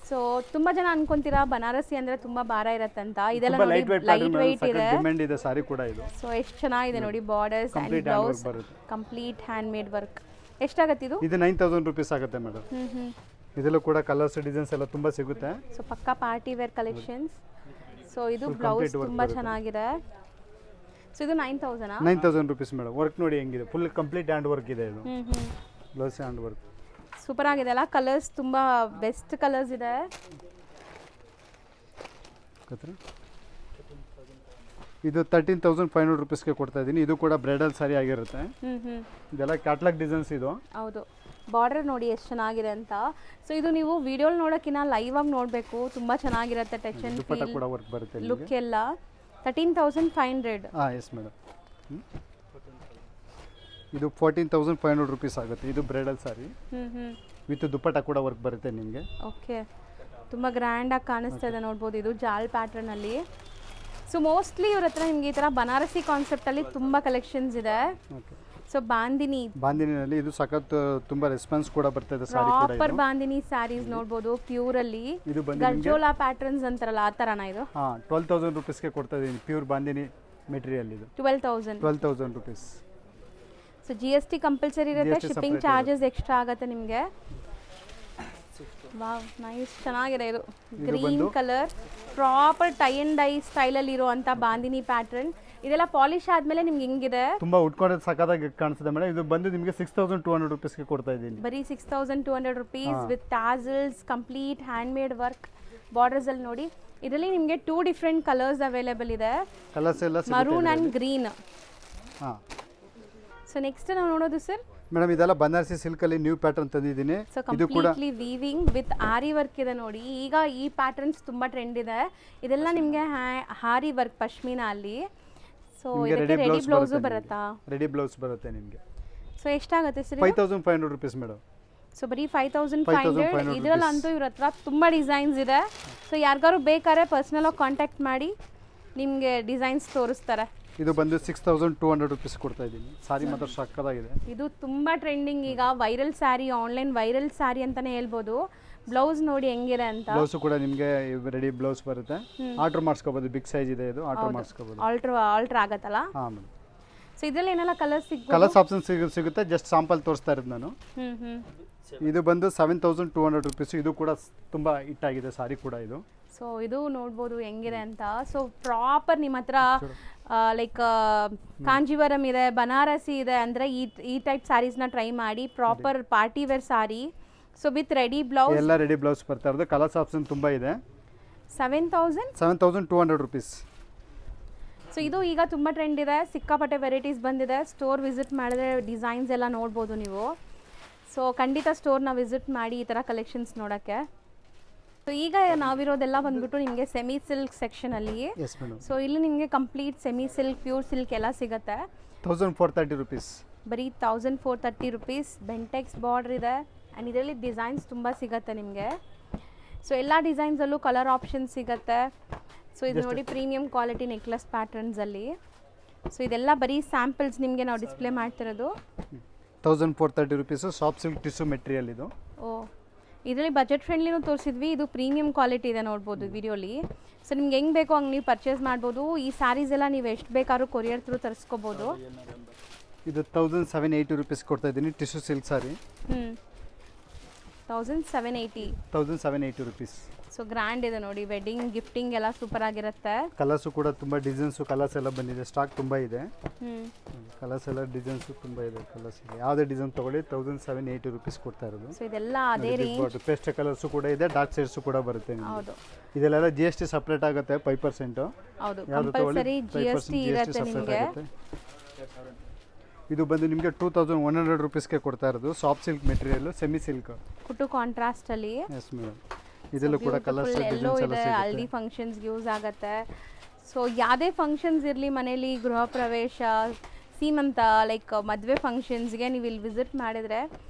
ಸೊ ತುಂಬಾ ಜನ ಅನ್ಕೊಂತೀರಾ ಬನಾರಸಿ ಅಂದ್ರೆ ತುಂಬಾ ಭಾರ ಇರುತ್ತೆ ಅಂತ. ಇದೆಲ್ಲ ನೋಡಿ ಲೈಟ್ ವೆಯ್ಟ್ ಇದೆ, ಡಿಮ್ಯಾಂಡ್ ಇದೆ ಸಾರಿ ಕೂಡ ಇದು. ಸೊ ಎಷ್ಟು ಚೆನ್ನಾಗಿದೆ ನೋಡಿ borders and blouse complete hand made work. ಎಷ್ಟಾಗುತ್ತೆ ಇದು? ಇದು 9,000 ರುಪೀಸ್ ಆಗುತ್ತೆ ಮೇಡಮ್. ಇದೆಲ್ಲ ಕೂಡ ಕಲರ್ಸ್ ಡಿಸೈನ್ಸ್ ಎಲ್ಲ ತುಂಬಾ ಸಿಗುತ್ತೆ. ಸೊ ಪಕ್ಕಾ ಪಾರ್ಟಿ ವೇರ್ ಕಲೆಕ್ಷನ್ಸ್. ಸೊ ಇದು ಬ್ಲೌಸ್ ತುಂಬಾ ಚೆನ್ನಾಗಿದೆ. ಸೊ ಇದು 9,000 ರುಪೀಸ್ ಮೇಡಮ್. ವರ್ಕ್ ನೋಡಿ ಹೆಂಗಿದೆ, ಫುಲ್ ಕಂಪ್ಲೀಟ್ ಹ್ಯಾಂಡ್ ವರ್ಕ್ ಇದೆ ಇದು. ಬ್ಲೌಸ್ ಹ್ಯಾಂಡ್ ವರ್ಕ್ ಸೂಪರ್ ಆಗಿದೆ ಅಲ್ಲ. ಕಲರ್ಸ್ ತುಂಬ ಬೆಸ್ಟ್ ಕಲರ್ಸ್ ಇದೆ. ಇದು 13,500 ರುಪೀಸ್ಗೆ ಕೊಡ್ತಾ ಇದ್ದೀನಿ. ಇದು ಕೂಡ ಬ್ರೈಡಲ್ ಸಾರಿ ಆಗಿರುತ್ತೆ. ಇದೆಲ್ಲ ಕ್ಯಾಟ್ಲಾಗ್ ಡಿಸೈನ್ಸ್ ಇದು. ಹೌದು, ಬಾರ್ಡರ್ ನೋಡಿ ಎಷ್ಟು ಚೆನ್ನಾಗಿದೆ ಅಂತ. ಸೊ ಇದು ನೀವು ವಿಡಿಯೋಲಿ ನೋಡೋಕ್ಕಿಂತ ಲೈವ್ ಆಗಿ ನೋಡಬೇಕು, ತುಂಬ ಚೆನ್ನಾಗಿರುತ್ತೆ. ಟಚ್ ಅಂಡ್ ಫೀಲ್ ಕೂಡ ವರ್ಕ್ ಬರುತ್ತೆ ಲುಕ್ ಎಲ್ಲ. 13,500. Yes madam. ಇದು 14,500 ರುಪೀಸ್ ಆಗುತ್ತೆ. ಇದು ಬ್ರೈಡಲ್ ಸಾರಿ ವಿತ್ ದುಪ್ಪಟ್ಟ ಕೂಡ ವರ್ಕ್ ಬರುತ್ತೆ ನಿಮಗೆ. ಓಕೆ, ತುಂಬ ಗ್ರ್ಯಾಂಡಾಗಿ ಕಾಣಿಸ್ತಾ ಇದೆ ನೋಡ್ಬೋದು. ಇದು ಜಾಲ್ ಪ್ಯಾಟರ್ನಲ್ಲಿ. ಸೊ ಮೋಸ್ಟ್ಲಿ ಇವ್ರ ಹತ್ರ ನಿಮಗೆ ಈ ಥರ ಬನಾರಸಿ ಕಾನ್ಸೆಪ್ಟಲ್ಲಿ ತುಂಬ ಕಲೆಕ್ಷನ್ಸ್ ಇದೆ. ಸೊ ಬಾಂದಿನಿನಲ್ಲಿ ಇದು ಸಖತ್ ತುಂಬ ರೆಸ್ಪಾನ್ಸ್ ಕೂಡ ಬರ್ತಿದೆ. ಸಾರಿ ಕೂಡ ಪ್ರಾಪರ್ ಬಾಂದಿನಿ ಸ್ಯಾರೀಸ್ ನೋಡ್ಬೋದು ಪ್ಯೂರಲ್ಲಿ. ಗರ್ಜೋಲಾ ಪ್ಯಾಟರ್ನ್ಸ್ ಅಂತಾರಲ್ಲ ಆ ಥರನಾ ಇದು? 12,000 ರುಪೀಸ್ಗೆ ಕೊಡ್ತಾ ಇದ್ದೀನಿ. ಪ್ಯೂರ್ ಬಾಂದಿನಿ ಮೆಟೀರಿಯಲ್ ಇದು. 12,000 ರುಪೀಸ್. ಸೊ GST ಕಂಪಲ್ಸರಿ ಇರುತ್ತೆ, ಶಿಪ್ಪಿಂಗ್ ಚಾರ್ಜಸ್ ಎಕ್ಸ್ಟ್ರಾ ಆಗುತ್ತೆ ನಿಮಗೆ. ವಾವ್, ನೈಸ್, ಚೆನ್ನಾಗಿದೆ ಇದು. Green colour proper tie and dye ಸ್ಟೈಲಲ್ಲಿ ಇರುವಂಥ ಬಾಂದಿನಿ ಪ್ಯಾಟರ್ನ್. ಇದೆಲ್ಲ ಪಾಲಿಶ್ ಆದಮೇಲೆ ನಿಮ್ಗೆ ಹೆಂಗಿದೆ, ತುಂಬ ಉಟ್ಕೊಂಡ್ರೆ ಸಖತ್ತಾಗಿ ಕಾಣಿಸುತ್ತೆ ಮೇಡಮ್. ಇದು ಬಂದು ನಿಮಗೆ 6,200 ರುಪೀಸ್ಗೆ ಕೊಡ್ತಾ ಇದ್ದೀನಿ. ಬರೀ 6,200 rupees with tassels, complete hand made work. Borders ಅಲ್ಲಿ ನೋಡಿ, ಇದರಲ್ಲಿ ನಿಮಗೆ 2 ಡಿಫ್ರೆಂಟ್ ಕಲರ್ಸ್ ಅವೈಲೇಬಲ್ ಇದೆ, ಕಲರ್ಸ್ ಎಲ್ಲ maroon and green. So next ನಾವು ನೋಡೋದು ಸರ್ ಮೇಡಮ್, ಇದೆಲ್ಲ ಬನಾರಸಿ ಸಿಲ್ಕಲ್ಲಿ ನ್ಯೂ ಪ್ಯಾಟರ್ನ್ ತಂದಿದ್ದೀನಿ. ಇದು ಕೂಡ ವೀವಿಂಗ್ ವಿತ್ ಆರಿ ವರ್ಕ್ ಇದೆ ನೋಡಿ. ಈಗ ಈ ಪ್ಯಾಟರ್ನ್ಸ್ ತುಂಬಾ ಟ್ರೆಂಡ್ ಇದೆ. ಇದೆಲ್ಲ ನಿಮಗೆ ಹಾರಿ ವರ್ಕ್ ಪಶ್ಮಿನಾ ಅಲ್ಲಿ. ಸೊ ಇದಕ್ಕೆ ರೆಡಿ ಬ್ಲೌಸ್ ಬರುತ್ತಾ? ರೆಡಿ ಬ್ಲೌಸ್ ಬರುತ್ತೆ ನಿಮಗೆ. ಸೊ ಎಷ್ಟಾಗುತ್ತೆ ಸರ್? 5,500 rupees madam. ಸೊ ಬರೀ 5,500. ಇದರಲ್ಲಂತೂ ಇವ್ರ ಹತ್ರ ತುಂಬ ಡಿಸೈನ್ಸ್ ಇದೆ. ಸೊ ಯಾರಿಗಾರು ಬೇಕಾದ್ರೆ ಪರ್ಸ್ನಲ್ ಆಗಿ ಕಾಂಟ್ಯಾಕ್ಟ್ ಮಾಡಿ ನಿಮಗೆ ಡಿಸೈನ್ಸ್ ತೋರಿಸ್ತಾರೆ. ಇದು ಬಂದು 6,200 ರುಪೀಸ್ ಕೊಡ್ತಾ ಇದ್ದೀನಿ. ಸಾರಿ ಮಾತ್ರ ಸಕ್ಕತ್ತಾಗಿದೆ. ಇದು ತುಂಬ ಟ್ರೆಂಡಿಂಗ್ ಈಗ, viral sari, online viral sari ಅಂತಾನೆ ಹೇಳ್ಬೋದು. ಬ್ಲೌಸ್ ನೋಡಿ ಹೆಂಗಿದೆ ಅಂತ. ಬ್ಲೌಸ್ ಕೂಡ ನಿಮಗೆ ರೆಡಿ ಬ್ಲೌಸ್ ಬರುತ್ತೆ. ಆರ್ಡರ್ ಮಾಡಿಸ್ಕೋಬಹುದು, ಬಿಗ್ ಸೈಜ್ ಇದೆ ಇದು, ಆರ್ಡರ್ ಮಾಡಿಸ್ಕೋಬಹುದು. ಆಲ್ಟರ್ ಆಗತ್ತಲ್ಲ? ಹಾಂ ಮೇಡಮ್. ಸೊ ಇದರಲ್ಲಿ ಏನೆಲ್ಲ ಕಲರ್ಸ್ ಸಿಗುತ್ತೆ? ಕಲರ್ಸ್ ಆಪ್ಷನ್ ಸಿಗುತ್ತೆ. ಜಸ್ಟ್ ಸಾಂಪಲ್ ತೋರಿಸ್ತಾ ಇರೋದು ನಾನು. ಇದು ಬಂದು 7,200 ರುಪೀಸ್. ಇದು ಕೂಡ ತುಂಬ ಹಿಟ್ ಆಗಿದೆ ಸಾರಿ ಕೂಡ. ಇದು ಸೊ ಇದು ನೋಡ್ಬೋದು ಹೆಂಗಿದೆ ಅಂತ. ಸೊ ಪ್ರಾಪರ್ ನಿಮ್ಮ ಹತ್ರ ಲೈಕ್ ಕಾಂಜೀವರಂ ಇದೆ, ಬನಾರಸಿ ಇದೆ ಅಂದರೆ ಈ ಟೈಪ್ ಸ್ಯಾರೀಸ್ನ ಟ್ರೈ ಮಾಡಿ. Proper party wear sari. So with ready blouse, ಎಲ್ಲ ರೆಡಿ ಬ್ಲೌಸ್ ಬರ್ತಾ ಇರೋದು. ಕಲರ್ಸ್ ಆಪ್ಷನ್ ತುಂಬ ಇದೆ. 7,200 rupees. ಸೊ ಇದು ಈಗ ತುಂಬ ಟ್ರೆಂಡ್ ಇದೆ, ಸಿಕ್ಕಾಪಟ್ಟೆ ವೆರೈಟೀಸ್ ಬಂದಿದೆ. ಸ್ಟೋರ್ ವಿಸಿಟ್ ಮಾಡಿದ್ರೆ ಡಿಸೈನ್ಸ್ ಎಲ್ಲ ನೋಡ್ಬೋದು ನೀವು. ಸೊ ಖಂಡಿತ ಸ್ಟೋರ್ನ ವಿಸಿಟ್ ಮಾಡಿ ಈ ಥರ ಕಲೆಕ್ಷನ್ಸ್ ನೋಡೋಕ್ಕೆ. ಸೊ ಈಗ ನಾವಿರೋದೆಲ್ಲ ಬಂದ್ಬಿಟ್ಟು ನಿಮಗೆ ಸೆಮಿ ಸಿಲ್ಕ್ ಸೆಕ್ಷನಲ್ಲಿ. Yes madam. ಸೊ ಇಲ್ಲಿ ನಿಮಗೆ complete semi silk, pure silk ಎಲ್ಲ ಸಿಗುತ್ತೆ. 1430 rupees. ಬರೀ 1430 rupees. ಬೆಂಟೆಕ್ಸ್ ಬಾರ್ಡ್ರ್ ಇದೆ ಆ್ಯಂಡ್ ಇದರಲ್ಲಿ ಡಿಸೈನ್ಸ್ ತುಂಬ ಸಿಗುತ್ತೆ ನಿಮಗೆ. ಸೊ ಎಲ್ಲ ಡಿಸೈನ್ಸಲ್ಲೂ ಕಲರ್ ಆಪ್ಷನ್ ಸಿಗುತ್ತೆ. ಸೊ ಇದು ನೋಡಿ ಪ್ರೀಮಿಯಂ ಕ್ವಾಲಿಟಿ ನೆಕ್ಲೆಸ್ ಪ್ಯಾಟರ್ನ್ಸಲ್ಲಿ. ಸೊ ಇದೆಲ್ಲ ಬರೀ ಸ್ಯಾಂಪಲ್ಸ್ ನಿಮಗೆ ನಾವು ಡಿಸ್ಪ್ಲೇ ಮಾಡ್ತಿರೋದು. 1430 rupees. Soft silk tissue material ಇದು. ಓ, ಇದರಲ್ಲಿ ಬಜೆಟ್ ಫ್ರೆಂಡ್ಲಿನೂ ತೋರಿಸಿದ್ವಿ. ಇದು ಪ್ರೀಮಿಯಂ ಕ್ವಾಲಿಟಿ ಇದೆ ನೋಡ್ಬೋದು ವಿಡಿಯೋಲಿ. ಸೊ ನಿಮ್ಗೆ ಹೆಂಗೆ ಬೇಕೋ ಹಂಗೆ ನೀವು ಪರ್ಚೇಸ್ ಮಾಡ್ಬೋದು. ಈ ಸ್ಯಾರೀಸ್ ಎಲ್ಲ ನೀವು ಎಷ್ಟು ಬೇಕಾದ್ರೂ ಕೊರಿಯರ್ ಥ್ರೂ ತರಿಸ್ಕೋಬೋದು. ಇದು 1780 rupees ಕೊಡ್ತಾ ಇದ್ದೀನಿ. ಟಿಶ್ಯೂ ಸಿಲ್ಕ್ ಸಾರಿ. 1780 rupees. ಸೊ ಗ್ರ್ಯಾಂಡ್ ಇದೆ ನೋಡಿ. ವೆಡ್ಡಿಂಗ್ ಗಿಫ್ಟಿಂಗ್ ಎಲ್ಲ ಸೂಪರ್ ಆಗಿರುತ್ತೆ. ಕಲರ್ಸು ಕೂಡ ತುಂಬ ಡಿಸೈನ್ಸು ಕಲರ್ಸ್ ಎಲ್ಲ ಬಂದಿದೆ. ಸ್ಟಾಕ್ ತುಂಬ ಇದೆ. ಕಲರ್ಸ್ ಎಲ್ಲ ಡಿಸೈನ್ಸು ತುಂಬ ಇದೆ. ಕಲರ್ಸ್ ಇದೆ, ಯಾವುದೇ ಡಿಸೈನ್ ತೊಗೊಳ್ಳಿ 1780 rupees ಕೊಡ್ತಾ ಇರೋದು. ಸೊ ಇದೆಲ್ಲ ಅದೇ ರೇಂಜ್. ಪೇಸ್ಟ್ ಕಲರ್ಸು ಕೂಡ ಇದೆ, ಡಾರ್ಕ್ ಶೇಡ್ಸು ಕೂಡ ಬರುತ್ತೆ ನಿಮಗೆ. ಹೌದು, ಇದೆಲ್ಲ GST ಸಪ್ರೇಟ್ ಆಗುತ್ತೆ 5%. ಹೌದು, ಕಂಪಲ್ಸರಿ GST ಇರುತ್ತೆ ನಿಮಗೆ. ಇದು ಬಂದು ನಿಮಗೆ 2100 rupeesಗೆ ಕೊಡ್ತಾ ಇರೋದು. Soft silk material, semi silk, ಕುಟು ಕಾಂಟ್ರಾಸ್ಟ್ ಅಲ್ಲಿ. Yes madam. ಇದೆಲ್ಲೂ ಕೂಡ ಕಲರ್ಸ್ ಎಲ್ಲೋ ಇದೆ, ಹಲ್ದಿ ಫಂಕ್ಷನ್ಸ್ಗೆ ಯೂಸ್ ಆಗುತ್ತೆ. ಸೊ ಯಾವುದೇ ಫಂಕ್ಷನ್ಸ್ ಇರಲಿ ಮನೇಲಿ, ಗೃಹ ಪ್ರವೇಶ, ಸೀಮಂತ, ಲೈಕ್ ಮದುವೆ ಫಂಕ್ಷನ್ಸ್ಗೆ ನೀವು ಇಲ್ಲಿ ವಿಸಿಟ್ ಮಾಡಿದರೆ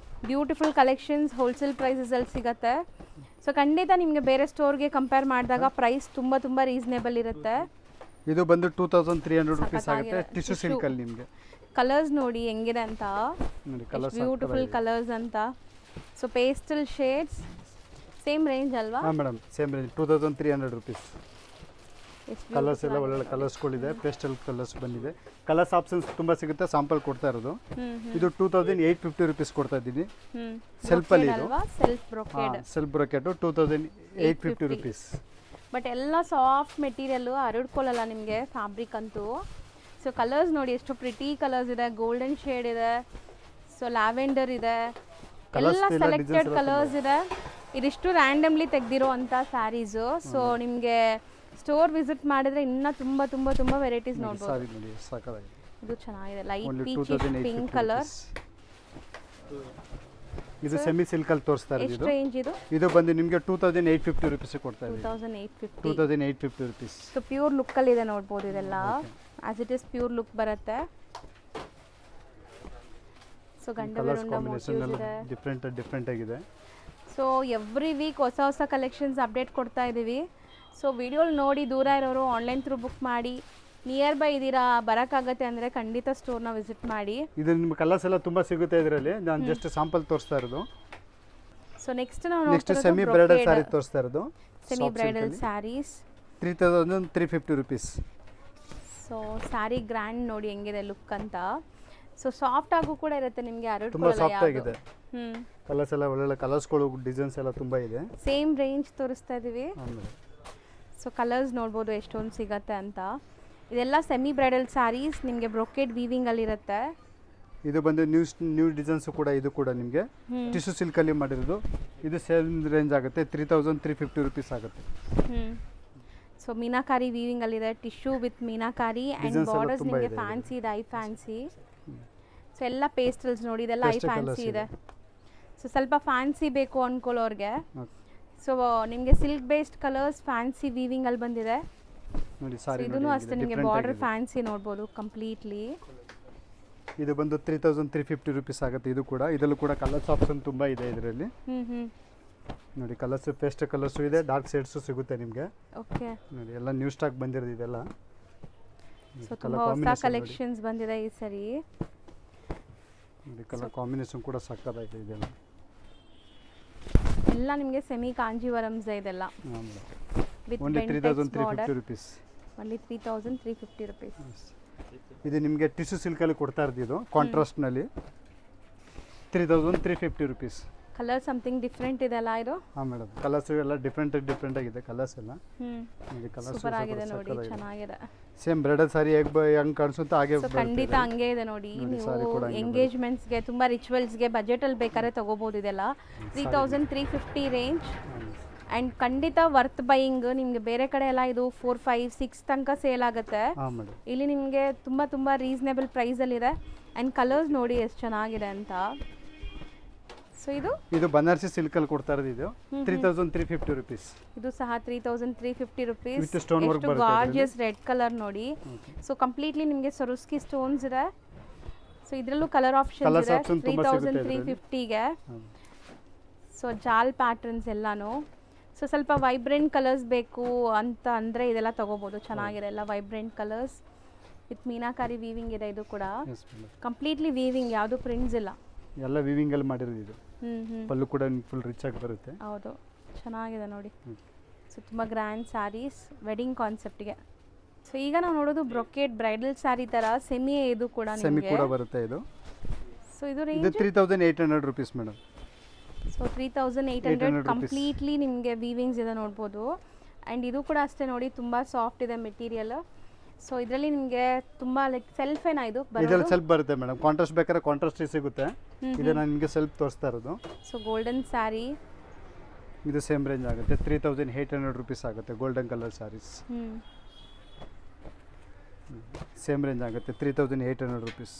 ಬ್ಯೂಟಿಫುಲ್ ಕಲೆಕ್ಷನ್ಸ್ ಹೋಲ್ಸೇಲ್ ಪ್ರೈಸಸಲ್ಲಿ ಸಿಗುತ್ತೆ. ಸೊ ಖಂಡಿತ ನಿಮಗೆ ಬೇರೆ ಸ್ಟೋರ್ಗೆ ಕಂಪೇರ್ ಮಾಡಿದಾಗ ಪ್ರೈಸ್ ತುಂಬ ತುಂಬ ರೀಸನೇಬಲ್ ಇರುತ್ತೆ. ಇದು ಬಂದು 2300 rupees ಆಗುತ್ತೆ. ಟಿಶ್ಯೂ ಸಿಲ್ಕಲ್ಲಿ ನಿಮಗೆ ಕಲರ್ಸ್ ನೋಡಿ ಹೆಂಗಿದೆ ಅಂತ. ಬ್ಯೂಟಿಫುಲ್ ಕಲರ್ಸ್ ಅಂತ. So pastel shades same range ಅಲ್ವಾ? ಹಾಂ madam, same range 2300 rupees. Colours ಎಲ್ಲ ಒಳ್ಳೊಳ್ಳೆ ಕಲರ್ಸ್ಗಳಿದೆ. ಪೇಸ್ಟಲ್ ಕಲರ್ಸ್ ಬಂದಿದೆ. ಕಲರ್ಸ್ ಆಪ್ಷನ್ಸ್ ತುಂಬ ಸಿಗುತ್ತೆ. ಸ್ಯಾಂಪಲ್ ಕೊಡ್ತಾ ಇರೋದು. ಇದು 2850 rupees ಕೊಡ್ತಾ ಇದ್ದೀನಿ. ಸೆಲ್ಫಲ್ಲಿ ಇದು self brocade. Self brocade 2850 rupees. But ಎಲ್ಲ ಸಾಫ್ಟ್ ಮೆಟೀರಿಯಲ್ಲು, ಹರಡ್ಕೊಳ್ಳಲ್ಲ ನಿಮಗೆ ಫ್ಯಾಬ್ರಿಕ್ ಅಂತೂ. ಸೊ ಕಲರ್ಸ್ ನೋಡಿ ಎಷ್ಟು ಪ್ರಿಟಿ ಕಲರ್ಸ್ ಇದೆ. ಗೋಲ್ಡನ್ ಶೇಡ್ ಇದೆ, ಸೊ ಲ್ಯಾವೆಂಡರ್ ಇದೆ, ಎಲ್ಲ ಸೆಲೆಕ್ಟೆಡ್ ಕಲರ್ಸ್ ಇದೆ. ಇದಿಷ್ಟು ರ್ಯಾಂಡಮ್ಲಿ ತೆಗೆದಿರೋ ಅಂಥ ಸ್ಯಾರೀಸು. ಸೊ ನಿಮಗೆ ಸ್ಟೋರ್ ವಿಸಿಟ್ ಮಾಡಿದ್ರೆ ಇನ್ನೂ ತುಂಬ ತುಂಬ ತುಂಬ ವೆರೈಟೀಸ್ ನೋಡ್ಬೋದು. ಇದು ಚೆನ್ನಾಗಿದೆ, ಲೈಟ್ ಪೀಚ್ ಪಿಂಕ್ ಕಲರ್. ಇದು ಸೆಮಿ ಸಿಲ್ಕಲ್ಲಿ ತೋರಿಸ್ತಾ ಇರೋದು. ಎಷ್ಟು ರೇಂಜ್ ಇದು? ಇದು ಬಂದು ನಿಮಗೆ 2850 rupees ಕೊಡ್ತಾ ಇದೆ. 2850 rupees. ಸೊ ಪ್ಯೂರ್ ಲುಕ್ಕಲ್ಲಿ ಇದೆ ನೋಡ್ಬೋದು. ಇದೆಲ್ಲ as it is pure look ಬರುತ್ತೆ. ಸೊ ಗಂಡ ಬೆರುಂಡ ಮೋಟಿವ್ಸ್ ಇದೆ, ಡಿಫ್ರೆಂಟ್ ಆಗಿದೆ. ಸೊ ಎವ್ರಿ ವೀಕ್ ಹೊಸ ಹೊಸ ಕಲೆಕ್ಷನ್ಸ್ ಅಪ್ಡೇಟ್ ಕೊಡ್ತಾ ಇದ್ದೀವಿ. ಸೊ ವಿಡಿಯೋಲಿ ನೋಡಿ ದೂರ ಇರೋರು ಆನ್ಲೈನ್ ಥ್ರೂ ಬುಕ್ ಮಾಡಿ. ನಿಯರ್ ಬೈ ಇದ್ದೀರಾ, ಬರೋಕ್ಕಾಗತ್ತೆ ಅಂದರೆ ಖಂಡಿತ ಸ್ಟೋರ್ನ ವಿಸಿಟ್ ಮಾಡಿ. ಇದು ನಿಮ್ಮ ಕಲರ್ಸ್ ಎಲ್ಲ ತುಂಬ ಸಿಗುತ್ತೆ ಇದರಲ್ಲಿ. ನಾನು ಜಸ್ಟ್ ಸ್ಯಾಂಪಲ್ ತೋರಿಸ್ತಾ ಇರೋದು. ಸೊ ನೆಕ್ಸ್ಟ್ ನಾವು ಸೆಮಿ ಬ್ರೈಡಲ್ ಸ್ಯಾರಿ ತೋರಿಸ್ತಾ ಇರೋದು. Semi bridal saris 3350 rupees. So sari grand ನೋಡಿ ಹೆಂಗಿದೆ ಲುಕ್ ಅಂತ. ಸೊ ಸಾಫ್ಟ್ ಆಗು ಕೂಡ ಇರುತ್ತೆ ನಿಮಗೆ. ತುಂಬ ಸಾಫ್ಟ್ ಆಗಿದೆ. ಕಲರ್ಸ್ ಎಲ್ಲ ಒಳ್ಳೆ ಕಲರ್ಸ್ಗಳು, ಡಿಸೈನ್ಸ್ ಎಲ್ಲ ತುಂಬ ಇದೆ. ಸೇಮ್ ರೇಂಜ್ ತೋರಿಸ್ತಾ ಇದ್ದೀವಿ. ಸೊ ಕಲರ್ಸ್ ನೋಡ್ಬೋದು ಎಷ್ಟೊಂದು ಸಿಗತ್ತೆ ಅಂತ. ಇದೆಲ್ಲ ಸೆಮಿ ಬ್ರೈಡಲ್ ಸ್ಯಾರೀಸ್ ನಿಮಗೆ ಬ್ರೊಕೇಡ್ ವೀವಿಂಗಲ್ಲಿರುತ್ತೆ. ಇದು ಬಂದು ನ್ಯೂ ಡಿಸೈನ್ಸು ಕೂಡ. ಇದು ಕೂಡ ನಿಮಗೆ ಟಿಶ್ಯೂ ಸಿಲ್ಕಲ್ಲಿ ಮಾಡಿರೋದು. ಇದು ಸೇಮ್ ರೇಂಜ್ ಆಗುತ್ತೆ. 3350 rupees ಆಗುತ್ತೆ. ಸೊ ಮೀನಾಕಾರಿ ವೀವಿಂಗಲ್ಲಿದೆ. Tissue with meenakari and borders ನಿಮಗೆ ಫ್ಯಾನ್ಸಿ ಇದೆ, ಐ ಫ್ಯಾನ್ಸಿ. ಸೊ ಎಲ್ಲ ಪೇಸ್ಟಲ್ಸ್ ನೋಡಿ, ಇದೆಲ್ಲ ಐ ಫ್ಯಾನ್ಸಿ ಇದೆ. ಸೊ ಸ್ವಲ್ಪ ಫ್ಯಾನ್ಸಿ ಬೇಕು ಅಂದ್ಕೊಳ್ಳೋರಿಗೆ. ಸೊ ನಿಮಗೆ ಸಿಲ್ಕ್ ಬೇಸ್ಡ್ ಕಲರ್ಸ್ ಫ್ಯಾನ್ಸಿ ವೀವಿಂಗಲ್ಲಿ ಬಂದಿದೆ. ಇದೂ ಅಷ್ಟೇ ನಿಮಗೆ ಬಾರ್ಡರ್ ಫ್ಯಾನ್ಸಿ ನೋಡ್ಬೋದು ಕಂಪ್ಲೀಟ್ಲಿ. ಇದು ಬಂದು 3350 rupees ಆಗುತ್ತೆ. ಇದು ಕೂಡ, ಇದರಲ್ಲೂ ಕೂಡ ಕಲರ್ಸ್ ಆಪ್ಷನ್ ತುಂಬ ಇದೆ ಇದರಲ್ಲಿ. ನೋಡಿ ಕಲರ್ಸ್, ಪೇಸ್ಟ್ ಕಲರ್ಸು ಇದೆ, ಡಾರ್ಕ್ ಶೇಡ್ಸು ಸಿಗುತ್ತೆ ನಿಮಗೆ. ಓಕೆ, ನೋಡಿ ಎಲ್ಲ ನ್ಯೂ ಸ್ಟಾಕ್ ಬಂದಿರೋದು ಇದೆಲ್ಲ. ಸೊ ತುಂಬ ಹೊಸ ಕಲೆಕ್ಷನ್ಸ್ ಬಂದಿದೆ ಈ ಸರಿ. ನೋಡಿ ಕಲರ್ ಕಾಂಬಿನೇಷನ್ ಕೂಡ ಸಕ್ಕತ್ತಾಗಿದೆ ಇದೆಲ್ಲ. ಎಲ್ಲ ನಿಮಗೆ ಸೆಮಿ ಕಾಂಜೀವರಮ್ಸ್ ಇದೆಲ್ಲ. With only 3350 rupees. Only 3350 rupees. ಇದು ನಿಮಗೆ ಟಿಶ್ಯೂ ಸಿಲ್ಕಲ್ಲಿ ಕೊಡ್ತಾ ಇರೋದು. ಇದು ಕಾಂಟ್ರಾಸ್ಟ್ನಲ್ಲಿ 3350 rupees. ಕಲರ್ ಸಮಥಿಂಗ್ ಡಿಫ್ರೆಂಟ್ ಇದೆಲ್ಲ ಇದು. ಹಾಂ ಮೇಡಮ್, ಕಲರ್ಸ್ ಎಲ್ಲ ಡಿಫ್ರೆಂಟ್ ಆಗಿದೆ ಕಲರ್ಸ್ ಎಲ್ಲ. ನೋಡಿ ಕಲರ್ಸ್ ಸೂಪರ್ ಆಗಿದೆ ನೋಡಿ, ಚೆನ್ನಾಗಿದೆ. ಸೇಮ್ ಬ್ರೈಡಲ್ ಸಾರಿ ಹೆಂಗ್ ಕಾಣಿಸುತ್ತೆ ಹಾಗೆ ಸೊ ಖಂಡಿತ ಹಂಗೆ ಇದೆ ನೋಡಿ. ನೀವು ಎಂಗೇಜ್ಮೆಂಟ್ಸ್ಗೆ ತುಂಬ ರಿಚುವಲ್ಸ್ಗೆ ಬಜೆಟಲ್ಲಿ ಬೇಕಾದ್ರೆ ತೊಗೋಬೋದು ಇದೆಲ್ಲ. 3350 ರೇಂಜ್ ಆ್ಯಂಡ್ ಖಂಡಿತ ವರ್ತ್ ಬೈಯಿಂಗ್. ನಿಮಗೆ ಬೇರೆ ಕಡೆ ಎಲ್ಲ ಇದು 4, 5, 6 ತನಕ ಸೇಲ್ ಆಗುತ್ತೆ. ಇಲ್ಲಿ ನಿಮಗೆ ತುಂಬ ರೀಸನೇಬಲ್ ಪ್ರೈಸಲ್ಲಿದೆ. ಆ್ಯಂಡ್ ಕಲರ್ಸ್ ನೋಡಿ ಎಷ್ಟು ಚೆನ್ನಾಗಿದೆ ಅಂತ. ಸೊ ಇದು ಬನಾರಸಿ ಸಿಲ್ಕಲ್ಲಿ ಕೊಡ್ತಾ ಇರೋದು. ಇದು 3350 ರುಪೀಸ್. ಇದು ಸಹ 3350 ರುಪೀಸ್. ವಿತ್ ಸ್ಟೋನ್ ವರ್ಕ್ ಬರುತ್ತೆ. ಗಾರ್ಜಿಯಸ್ ರೆಡ್ ಕಲರ್ ನೋಡಿ. ಸೊ ಕಂಪ್ಲೀಟ್ಲಿ ನಿಮಗೆ ಸರುಸ್ಕಿ ಸ್ಟೋನ್ಸ್ ಇದೆ. ಸೊ ಇದರಲ್ಲೂ ಕಲರ್ ಆಪ್ಷನ್ ಇದೆ 3350ಗೆ. ಸೊ ಜಾಲ್ ಪ್ಯಾಟರ್ನ್ಸ್ ಎಲ್ಲಾನು. ಸೊ ಸ್ವಲ್ಪ ವೈಬ್ರೆಂಟ್ ಕಲರ್ಸ್ ಬೇಕು ಅಂತ ಅಂದರೆ ಇದೆಲ್ಲ ತೊಗೋಬೋದು. ಚೆನ್ನಾಗಿದೆ ಎಲ್ಲ vibrant colours with meenakari weaving ಇದೆ. ಇದು ಕೂಡ ಕಂಪ್ಲೀಟ್ಲಿ ವೀವಿಂಗ್, ಯಾವುದು ಪ್ರಿಂಟ್ಸ್ ಇಲ್ಲ, ಎಲ್ಲ ವೀವಿಂಗ್ ಅಲ್ಲಿ ಮಾಡಿರೋದು. ಇದು ಪಲ್ಲು ಕೂಡ ಫುಲ್ ರಿಚ್ ಆಗಿ ಬರುತ್ತೆ. ಹೌದು, ಚೆನ್ನಾಗಿದೆ ನೋಡಿ. ಸೊ ತುಂಬ ಗ್ರ್ಯಾಂಡ್ ಸ್ಯಾರೀಸ್ ವೆಡ್ಡಿಂಗ್ ಕಾನ್ಸೆಪ್ಟ್ಗೆ. ಸೊ ಈಗ ನಾವು ನೋಡೋದು ಬ್ರೊಕೇಟ್ ಬ್ರೈಡಲ್ ಸ್ಯಾರಿ ಥರ ಸೆಮಿ. ಇದು ಕೂಡ ಸೆಮಿ ಕೂಡ ಬರುತ್ತೆ ಇದು. ಸೊ ಇದು range 3800 rupees madam. So 3800 completely ನಿಮಗೆ ವೀವಿಂಗ್ಸ್ ಇದೆ ನೋಡ್ಬೋದು. ಆ್ಯಂಡ್ ಇದು ಕೂಡ ಅಷ್ಟೇ ನೋಡಿ, ತುಂಬ ಸಾಫ್ಟ್ ಇದೆ ಮೆಟೀರಿಯಲ್. ಸೊ ಇದರಲ್ಲಿ ನಿಮಗೆ ತುಂಬ ಲೈಕ್ ಸೆಲ್ಫ್ ಏನಾ ಇದು ಇದರಲ್ಲಿ ಸೆಲ್ಫ್ ಬರುತ್ತೆ ಮೇಡಮ್. ಕಾಂಟ್ರಾಸ್ಟ್ ಬೇಕಾದ್ರೆ ಕಾಂಟ್ರಾಸ್ಟ್ ಸಿಗುತ್ತೆ. ಇದು ನಾನು ನಿಮಗೆ ಸೆಲ್ಫ್ ತೋರಿಸ್ತಾ ಇರೋದು. ಸೊ ಗೋಲ್ಡನ್ ಸ್ಯಾರಿ ಇದು ಸೇಮ್ ರೇಂಜ್ ಆಗುತ್ತೆ. 3800 ರುಪೀಸ್ ಆಗುತ್ತೆ. Golden colour saris same range ಆಗುತ್ತೆ 3800 ರುಪೀಸ್.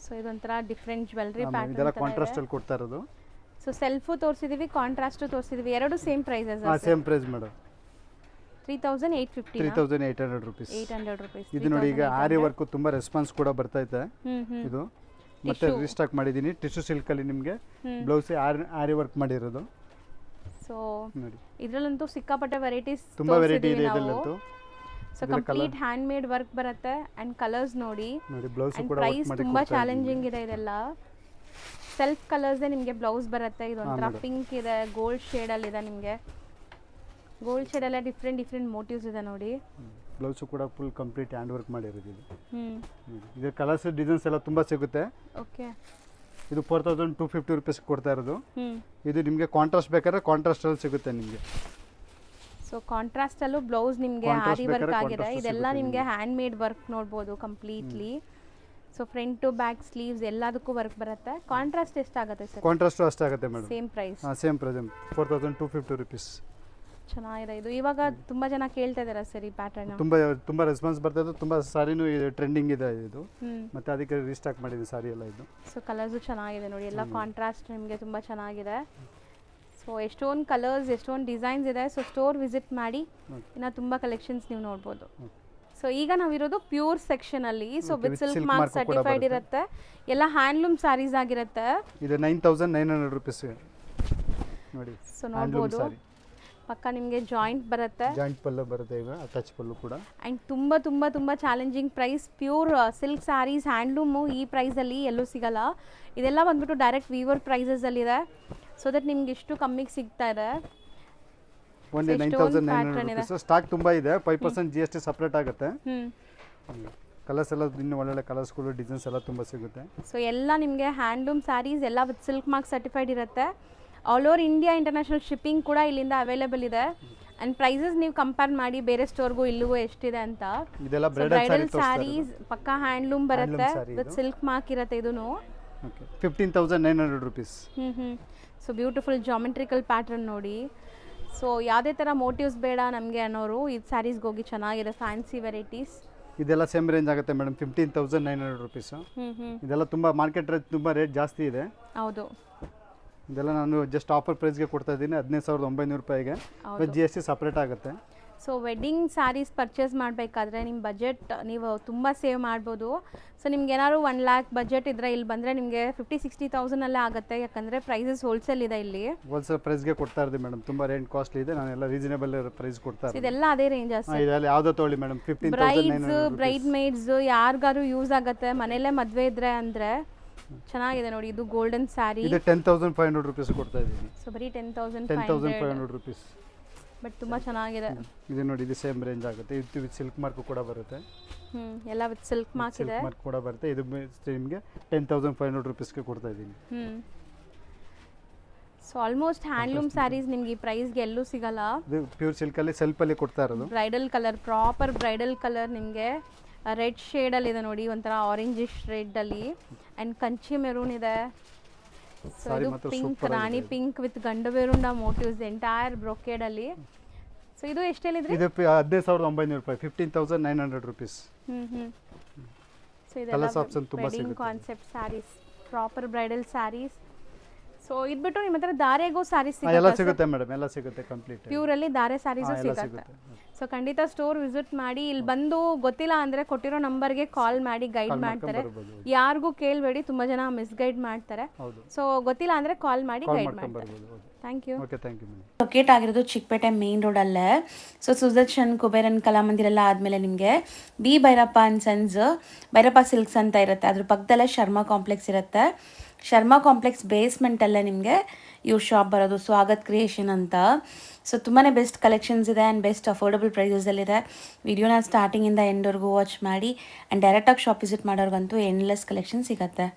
ಸೊ ಇದೊಂಥರ ಡಿಫ್ರೆಂಟ್ ಜ್ಯುವೆಲ್ಲರಿ ಪ್ಯಾಟರ್ನ್ ಇದೆಲ್ಲ ಕಾಂಟ್ರಾಸ್ಟ್ ಅಲ್ಲಿ ಕೊಡ್ತಾ ಇರೋದು. ಸೊ ಸೆಲ್ಫು ತೋರಿಸಿದೀವಿ, ಕಾಂಟ್ರಾಸ್ಟ್ ತೋರಿಸಿದೀವಿ, ಎರಡು same prices. Same price madam. 3800 rupees. 800 rupees. ಇದು ನೋಡಿ, ಈಗ ಆರಿ ವರ್ಕ್ ತುಂಬಾ ರೆಸ್ಪಾನ್ಸ್ ಕೂಡ ಬರ್ತಾ ಇದೆ. ಇದು ಮತ್ತೆ ರೀಸ್ಟಾಕ್ ಮಾಡಿದೀನಿ. ಟಿಶ್ಯೂ ಸಿಲ್ಕ್ ಅಲ್ಲಿ ನಿಮಗೆ ಬ್ಲೌಸ್ ಆರಿ ವರ್ಕ್ ಮಾಡಿರೋದು. ಸೊ ನೋಡಿ ಇದರಲ್ಲಂತೂ ಸಿಕ್ಕಾಪಟ್ಟೆ ವೆರೈಟೀಸ್, ತುಂಬಾ ವೆರೈಟಿ ಇದೆ ಇದರಲ್ಲಂತೂ. So complete hand made work ಬರುತ್ತೆ. ಅಂಡ್ ಕಲರ್ಸ್ ನೋಡಿ, ಬ್ಲೌಸ್ ಕೂಡ ಪ್ರೈಸ್ ತುಂಬಾ ಚಾಲೆಂಜಿಂಗ್ ಇದೆ ಇದೆಲ್ಲ. ಸೆಲ್ಫ್ ಕಲರ್ಸ್ ನಿಮಗೆ ಬ್ಲೌಸ್ ಬರುತ್ತೆ. ಇದೊಂಥರ ಪಿಂಕ್ ಇದೆ, ಗೋಲ್ಡ್ ಶೇಡ್ ಅಲ್ಲಿ ಇದೆ. ನಿಮಗೆ ಗೋಲ್ಡ್ ಶೇಡ್ ಎಲ್ಲ ಡಿಫ್ರೆಂಟ್ ಮೋಟಿವ್ಸ್ ಇದೆ ನೋಡಿ. ಬ್ಲೌಸ್ ಕೂಡ ಫುಲ್ ಕಂಪ್ಲೀಟ್ ಹ್ಯಾಂಡ್ ವರ್ಕ್ ಮಾಡಿರೋದು ಇದು. ಇದು ಕಲರ್ಸ್ ಡಿಸೈನ್ಸ್ ಎಲ್ಲ ತುಂಬಾ ಸಿಗುತ್ತೆ. ಓಕೆ, ಇದು 4250 ರುಪೀಸ್ ಕೊಡ್ತಾ ಇರೋದು. ಇದು ನಿಮಗೆ ಕಾಂಟ್ರಾಸ್ಟ್ ಬೇಕಾದ್ರೆ ಕಾಂಟ್ರಾಸ್ಟ್ ಅಲ್ಲಿ ಸಿಗುತ್ತೆ ನಿಮಗೆ. ಸೊ ಕಾಂಟ್ರಾಸ್ಟ್ ಅಲ್ಲೂ ಬ್ಲೌಸ್ ನಿಮಗೆ ಆರಿ ವರ್ಕ್ ಆಗಿದೆ. ಇದೆಲ್ಲ ನಿಮಗೆ ಹ್ಯಾಂಡ್ ಮೇಡ್ ವರ್ಕ್ ನೋಡ್ಬೋದು completely. So front to back sleeves ಎಲ್ಲದಕ್ಕೂ ವರ್ಕ್ ಬರುತ್ತೆ. ಕಾಂಟ್ರಾಸ್ಟ್ ಎಷ್ಟಾಗುತ್ತೆ ಸರ್? ಕಾಂಟ್ರಾಸ್ಟ್ ಅಷ್ಟಾಗುತ್ತೆ madam. Same price. Same price 4250 rupees. ಚೆನ್ನಾಗಿದೆ ಇದು. ಇವಾಗ ತುಂಬಾ ಜನ ಕೇಳ್ತಾ ಇದ್ದಾರೆ ಸರ್ ಈ ಪ್ಯಾಟರ್ನ್. ತುಂಬಾ ರೆಸ್ಪಾನ್ಸ್ ಬರ್ತಾ ಇದೆ. ತುಂಬಾ ಸಾರಿನೂ ಟ್ರೆಂಡಿಂಗ್ ಇದೆ ಇದು. ಮತ್ತೆ ಅದಕ್ಕೆ ರೀಸ್ಟಾಕ್ ಮಾಡಿದ್ದೀನಿ ಸಾರಿ ಎಲ್ಲ ಇದು. ಸೊ ಕಲರ್ಸು ಚೆನ್ನಾಗಿದೆ ನೋಡಿ, ಎಲ್ಲ ಕಾಂಟ್ರಾಸ್ಟ್ ನಿಮಗೆ ತುಂಬಾ ಚೆನ್ನಾಗಿದೆ. ಸೊ ಎಷ್ಟೊಂದು ಕಲರ್ಸ್, ಎಷ್ಟೊಂದು ಡಿಸೈನ್ಸ್ ಇದೆ. ಸೊ ಸ್ಟೋರ್ ವಿಸಿಟ್ ಮಾಡಿ, ಇನ್ನು ತುಂಬ ಕಲೆಕ್ಷನ್ಸ್ ನೀವು ನೋಡ್ಬೋದು. ಸೊ ಈಗ ನಾವಿರೋದು ಪ್ಯೂರ್ ಸೆಕ್ಷನ್ ಅಲ್ಲಿ. So with silk mark certified ಇರುತ್ತೆ. ಎಲ್ಲ ಹ್ಯಾಂಡ್ಲೂಮ್ ಸ್ಯಾರೀಸ್ ಆಗಿರುತ್ತೆ. ಇದು 9900 ರುಪೀಸ್ ನೋಡಿ. ಸೊ ನೋಡ್ಬೋದು, ಪಕ್ಕ ನಿಮಗೆ ಜಾಯಿಂಟ್ ಬರುತ್ತೆ. ಜಾಯಿಂಟ್ ಪಲ್ಲು ಬರುತ್ತೆ, ಈಗ ಅಟ್ಯಾಚ್ ಪಲ್ಲು ಕೂಡ. ಆ್ಯಂಡ್ ತುಂಬ challenging price. Pure silk saris handloom ಈ ಪ್ರೈಸಲ್ಲಿ ಎಲ್ಲೂ ಸಿಗಲ್ಲ. ಇದೆಲ್ಲ ಬಂದ್ಬಿಟ್ಟು ಡೈರೆಕ್ಟ್ ವೀವರ್ ಪ್ರೈಸಸಲ್ಲಿದೆ. ಸೊ ದಟ್ ನಿಮ್ಗೆ ಇಷ್ಟು ಕಮ್ಮಿಗೆ ಸಿಗ್ತಾ ಇದೆ. Only 9900 rupees. ಸ್ಟಾಕ್ ತುಂಬಾ ಇದೆ. 5% GST ಸಪ್ರೇಟ್ ಆಗುತ್ತೆ. ಕಲರ್ಸ್ ಎಲ್ಲ ಇನ್ನು ಒಳ್ಳೊಳ್ಳೆ ಕಲರ್ಸ್ಗಳು, ಡಿಸೈನ್ಸ್ ಎಲ್ಲ ತುಂಬ ಸಿಗುತ್ತೆ. ಸೊ ಎಲ್ಲ ನಿಮಗೆ ಹ್ಯಾಂಡ್ಲೂಮ್ ಸ್ಯಾರೀಸ್ ಎಲ್ಲ ವಿತ್ ಸಿಲ್ಕ್ ಮಾರ್ಕ್ ಸರ್ಟಿಫೈಡ್ ಇರುತ್ತೆ. All over India international shipping ಕೂಡ ಇಲ್ಲಿಂದ ಅವೈಲೇಬಲ್ ಇದೆ. ಆ್ಯಂಡ್ ಪ್ರೈಸಸ್ ನೀವು ಕಂಪೇರ್ ಮಾಡಿ ಬೇರೆ ಸ್ಟೋರ್ಗೂ ಇಲ್ಲಿಗೂ ಎಷ್ಟಿದೆ ಅಂತ. ಇದೆಲ್ಲ ಬ್ರೈಡಲ್ ಸ್ಯಾರೀಸ್ ಪಕ್ಕಾ ಹ್ಯಾಂಡ್ಲೂಮ್ ಬರುತ್ತೆ, ವಿತ್ ಸಿಲ್ಕ್ ಮಾರ್ಕ್ ಇರುತ್ತೆ. ಇದೂ 15900 rupees. So beautiful geometrical pattern ನೋಡಿ. ಸೊ ಯಾವುದೇ ಥರ ಮೋಟಿವ್ಸ್ ಬೇಡ ನಮಗೆ ಅನ್ನೋರು ಈ ಸ್ಯಾರೀಸ್ಗೆ ಹೋಗಿ, ಚೆನ್ನಾಗಿದೆ ಫ್ಯಾನ್ಸಿ ವೆರೈಟೀಸ್. ಇದೆಲ್ಲ ಸೇಮ್ ರೇಂಜ್ ಆಗುತ್ತೆ ಮೇಡಮ್, 15900 ರುಪೀಸ್. ಇದೆಲ್ಲ ತುಂಬ ಮಾರ್ಕೆಟ್ ರೇಟ್ ತುಂಬ ರೇಟ್ ಜಾಸ್ತಿ ಇದೆ. ಹೌದು, ಇದೆಲ್ಲ ನಾನು ಜಸ್ಟ್ ಆಫರ್ ಪ್ರೈಸ್ಗೆ ಕೊಡ್ತಾ ಇದ್ದೀನಿ 15900 ರೂಪಾಯಿಗೆ. GST ಸಪ್ರೇಟ್ ಆಗುತ್ತೆ. ಸೊ ವೆಡ್ಡಿಂಗ್ ಸ್ಯಾರೀಸ್ ಪರ್ಚೇಸ್ ಮಾಡಬೇಕಾದ್ರೆ ನಿಮ್ಮ ಬಜೆಟ್ ನೀವು ತುಂಬ ಸೇವ್ ಮಾಡ್ಬೋದು. ಸೊ ನಿಮ್ಗೆ ಏನಾದ್ರು 1 lakh ಬಜೆಟ್ ಇದ್ದರೆ ಇಲ್ಲಿ ಬಂದರೆ ನಿಮಗೆ 50-60,000 ಆಗುತ್ತೆ. ಯಾಕಂದರೆ ಪ್ರೈಸಸ್ ಹೋಲ್ಸೇಲ್ ಇದೆ ಇಲ್ಲಿ. ಹೋಲ್ಸೇಲ್ ಪ್ರೈಸ್ಗೆ ಕೊಡ್ತಾ ಇರ್ತೀವಿ ಮೇಡಮ್. ತುಂಬ ರೇಟ್ ಕಾಸ್ಟ್ಲಿ ಇದೆ, ನಾನು ಎಲ್ಲ ರೀಸನೇಬಲ್ ಪ್ರೈಸ್ ಕೊಡ್ತಾ ಇದ್ದೀನಿ. ಇದೆಲ್ಲ ಅದೇ ರೇಂಜ್ ಅಷ್ಟೇ. ಇದೆಲ್ಲ ಯಾವುದೋ ತೊಗೊಳ್ಳಿ ಮೇಡಮ್, 15,900. ಬ್ರೈಡ್ ಮೇಡ್ಸ್ ಯಾರಿಗಾರು ಯೂಸ್ ಆಗುತ್ತೆ, ಮನೆಯಲ್ಲೇ ಮದುವೆ ಇದ್ದರೆ ಅಂದರೆ ಚೆನ್ನಾಗಿದೆ ನೋಡಿ. ಇದು ಗೋಲ್ಡನ್ ಸ್ಯಾರಿ. ಇದು 10,500 ರುಪೀಸ್ ಕೊಡ್ತಾ ಇದ್ದೀನಿ. ಸೊ ಬರೀ 10,500 ರುಪೀಸ್. ಬಟ್ ತುಂಬ ಚೆನ್ನಾಗಿದೆ. ಇದು ನೋಡಿ, ಇದು ಸೇಮ್ ರೇಂಜ್ ಆಗುತ್ತೆ. ಇದು ವಿತ್ ಸಿಲ್ಕ್ ಮಾರ್ಕ್ ಕೂಡ ಬರುತ್ತೆ. ಎಲ್ಲ ವಿತ್ ಸಿಲ್ಕ್ ಮಾರ್ಕ್ ಇದೆ. ಸಿಲ್ಕ್ ಮಾರ್ಕ್ ಕೂಡ ಬರುತ್ತೆ. ಇದು ನಿಮಗೆ 10,500 ರುಪೀಸ್ಗೆ ಕೊಡ್ತಾ ಇದ್ದೀನಿ. ಸೊ ಆಲ್ಮೋಸ್ಟ್ ಹ್ಯಾಂಡ್ಲೂಮ್ ಸ್ಯಾರೀಸ್ ನಿಮ್ಗೆ ಈ ಪ್ರೈಸ್ಗೆ ಎಲ್ಲೂ ಸಿಗಲ್ಲ. ಇದು ಪ್ಯೂರ್ ಸಿಲ್ಕಲ್ಲಿ ಸೆಲ್ಫಲ್ಲಿ ಕೊಡ್ತಾ ಇರೋದು. Bridal colour, proper bridal colour ನಿಮಗೆ ರೆಡ್ ಶೇಡಲ್ಲಿ ಇದೆ ನೋಡಿ, ಒಂಥರ ಆರೆಂಜಿಶ್ ರೆಡ್ಡಲ್ಲಿ. ಆ್ಯಂಡ್ ಕಂಚಿ ಮೆರೂನ್ ಇದೆ. ಸೊ ಇದು ಪಿಂಕ್, ರಾಣಿ ಪಿಂಕ್ ವಿತ್ ಗಂಡು ಮೆರೂನ್ ಮೋಟಿವ್ಸ್ ಎಂಟೈರ್ ಬ್ರೊಕೇಡಲ್ಲಿ. ಸೊ ಇದು ಎಷ್ಟು ಹೇಳಿದ್ರಿ? ಇದು 15,900 ರೂಪಾಯಿ, 15,900 ರುಪೀಸ್. ಸೊ ಇದೆಲ್ಲ wedding concept saris, proper bridal saris. So ಇದು ಬಿಟ್ಟು ನಿಮ್ಮ ಹತ್ರ ದಾರೆಗೂ ಸ್ಯಾರೀಸ್ ಎಲ್ಲ ಸಿಗುತ್ತೆ ಮೇಡಮ್, ಎಲ್ಲ ಸಿಗುತ್ತೆ ಕಂಪ್ಲೀಟ್. ಪ್ಯೂರಲ್ಲಿ ದಾರೆ ಸ್ಯಾರೀಸು ಸಿಗುತ್ತೆ. ಸೊ ಖಂಡಿತ ಸ್ಟೋರ್ ವಿಸಿಟ್ ಮಾಡಿ. ಇಲ್ಲಿ ಬಂದು ಗೊತ್ತಿಲ್ಲ ಅಂದರೆ ಕೊಟ್ಟಿರೋ ನಂಬರ್ಗೆ ಕಾಲ್ ಮಾಡಿ ಗೈಡ್ ಮಾಡ್ತಾರೆ. ಯಾರಿಗೂ ಕೇಳಬೇಡಿ, ತುಂಬ ಜನ ಮಿಸ್ಗೈಡ್ ಮಾಡ್ತಾರೆ. ಸೊ ಗೊತ್ತಿಲ್ಲ ಅಂದರೆ ಕಾಲ್ ಮಾಡಿ ಗೈಡ್ ಮಾಡ್ತಾರೆ. Thank you. ಲೊಕೇಟ್ ಆಗಿರೋದು ಚಿಕ್ಕಪೇಟೆ ಮೇನ್ ರೋಡಲ್ಲೇ. ಸೊ ಸುದರ್ಶನ್, ಕುಬೇರನ್ ಕಲಾಮಂದಿರ ಎಲ್ಲ ಆದಮೇಲೆ ನಿಮಗೆ B Bhairappa and sons, Bhairappa silks ಅಂತ ಇರುತ್ತೆ. ಅದ್ರ ಪಕ್ಕದಲ್ಲೇ ಶರ್ಮಾ ಕಾಂಪ್ಲೆಕ್ಸ್ ಇರುತ್ತೆ. ಶರ್ಮಾ ಕಾಂಪ್ಲೆಕ್ಸ್ ಬೇಸ್ಮೆಂಟಲ್ಲೇ ನಿಮಗೆ ಇವ್ರ ಶಾಪ್ ಬರೋದು, ಸ್ವಾಗತ್ ಕ್ರಿಯೇಷನ್ ಅಂತ. ಸೊ ತುಂಬಾ ಬೆಸ್ಟ್ ಕಲೆಕ್ಷನ್ಸ್ ಇದೆ ಆ್ಯಂಡ್ ಬೆಸ್ಟ್ ಅಫೋರ್ಡಬಲ್ ಪ್ರೈಸಸಲ್ಲಿದೆ. ವಿಡಿಯೋನ ಸ್ಟಾರ್ಟಿಂಗಿಂದ ಎಂಡ್ವರೆಗೂ ವಾಚ್ ಮಾಡಿ. ಆ್ಯಂಡ್ ಡೈರೆಕ್ಟಾಗಿ ಶಾಪ್ ವಿಸಿಟ್ ಮಾಡೋರ್ಗಂತೂ ಎಂಡ್ಲೆಸ್ ಕಲೆಕ್ಷನ್ ಸಿಗುತ್ತೆ.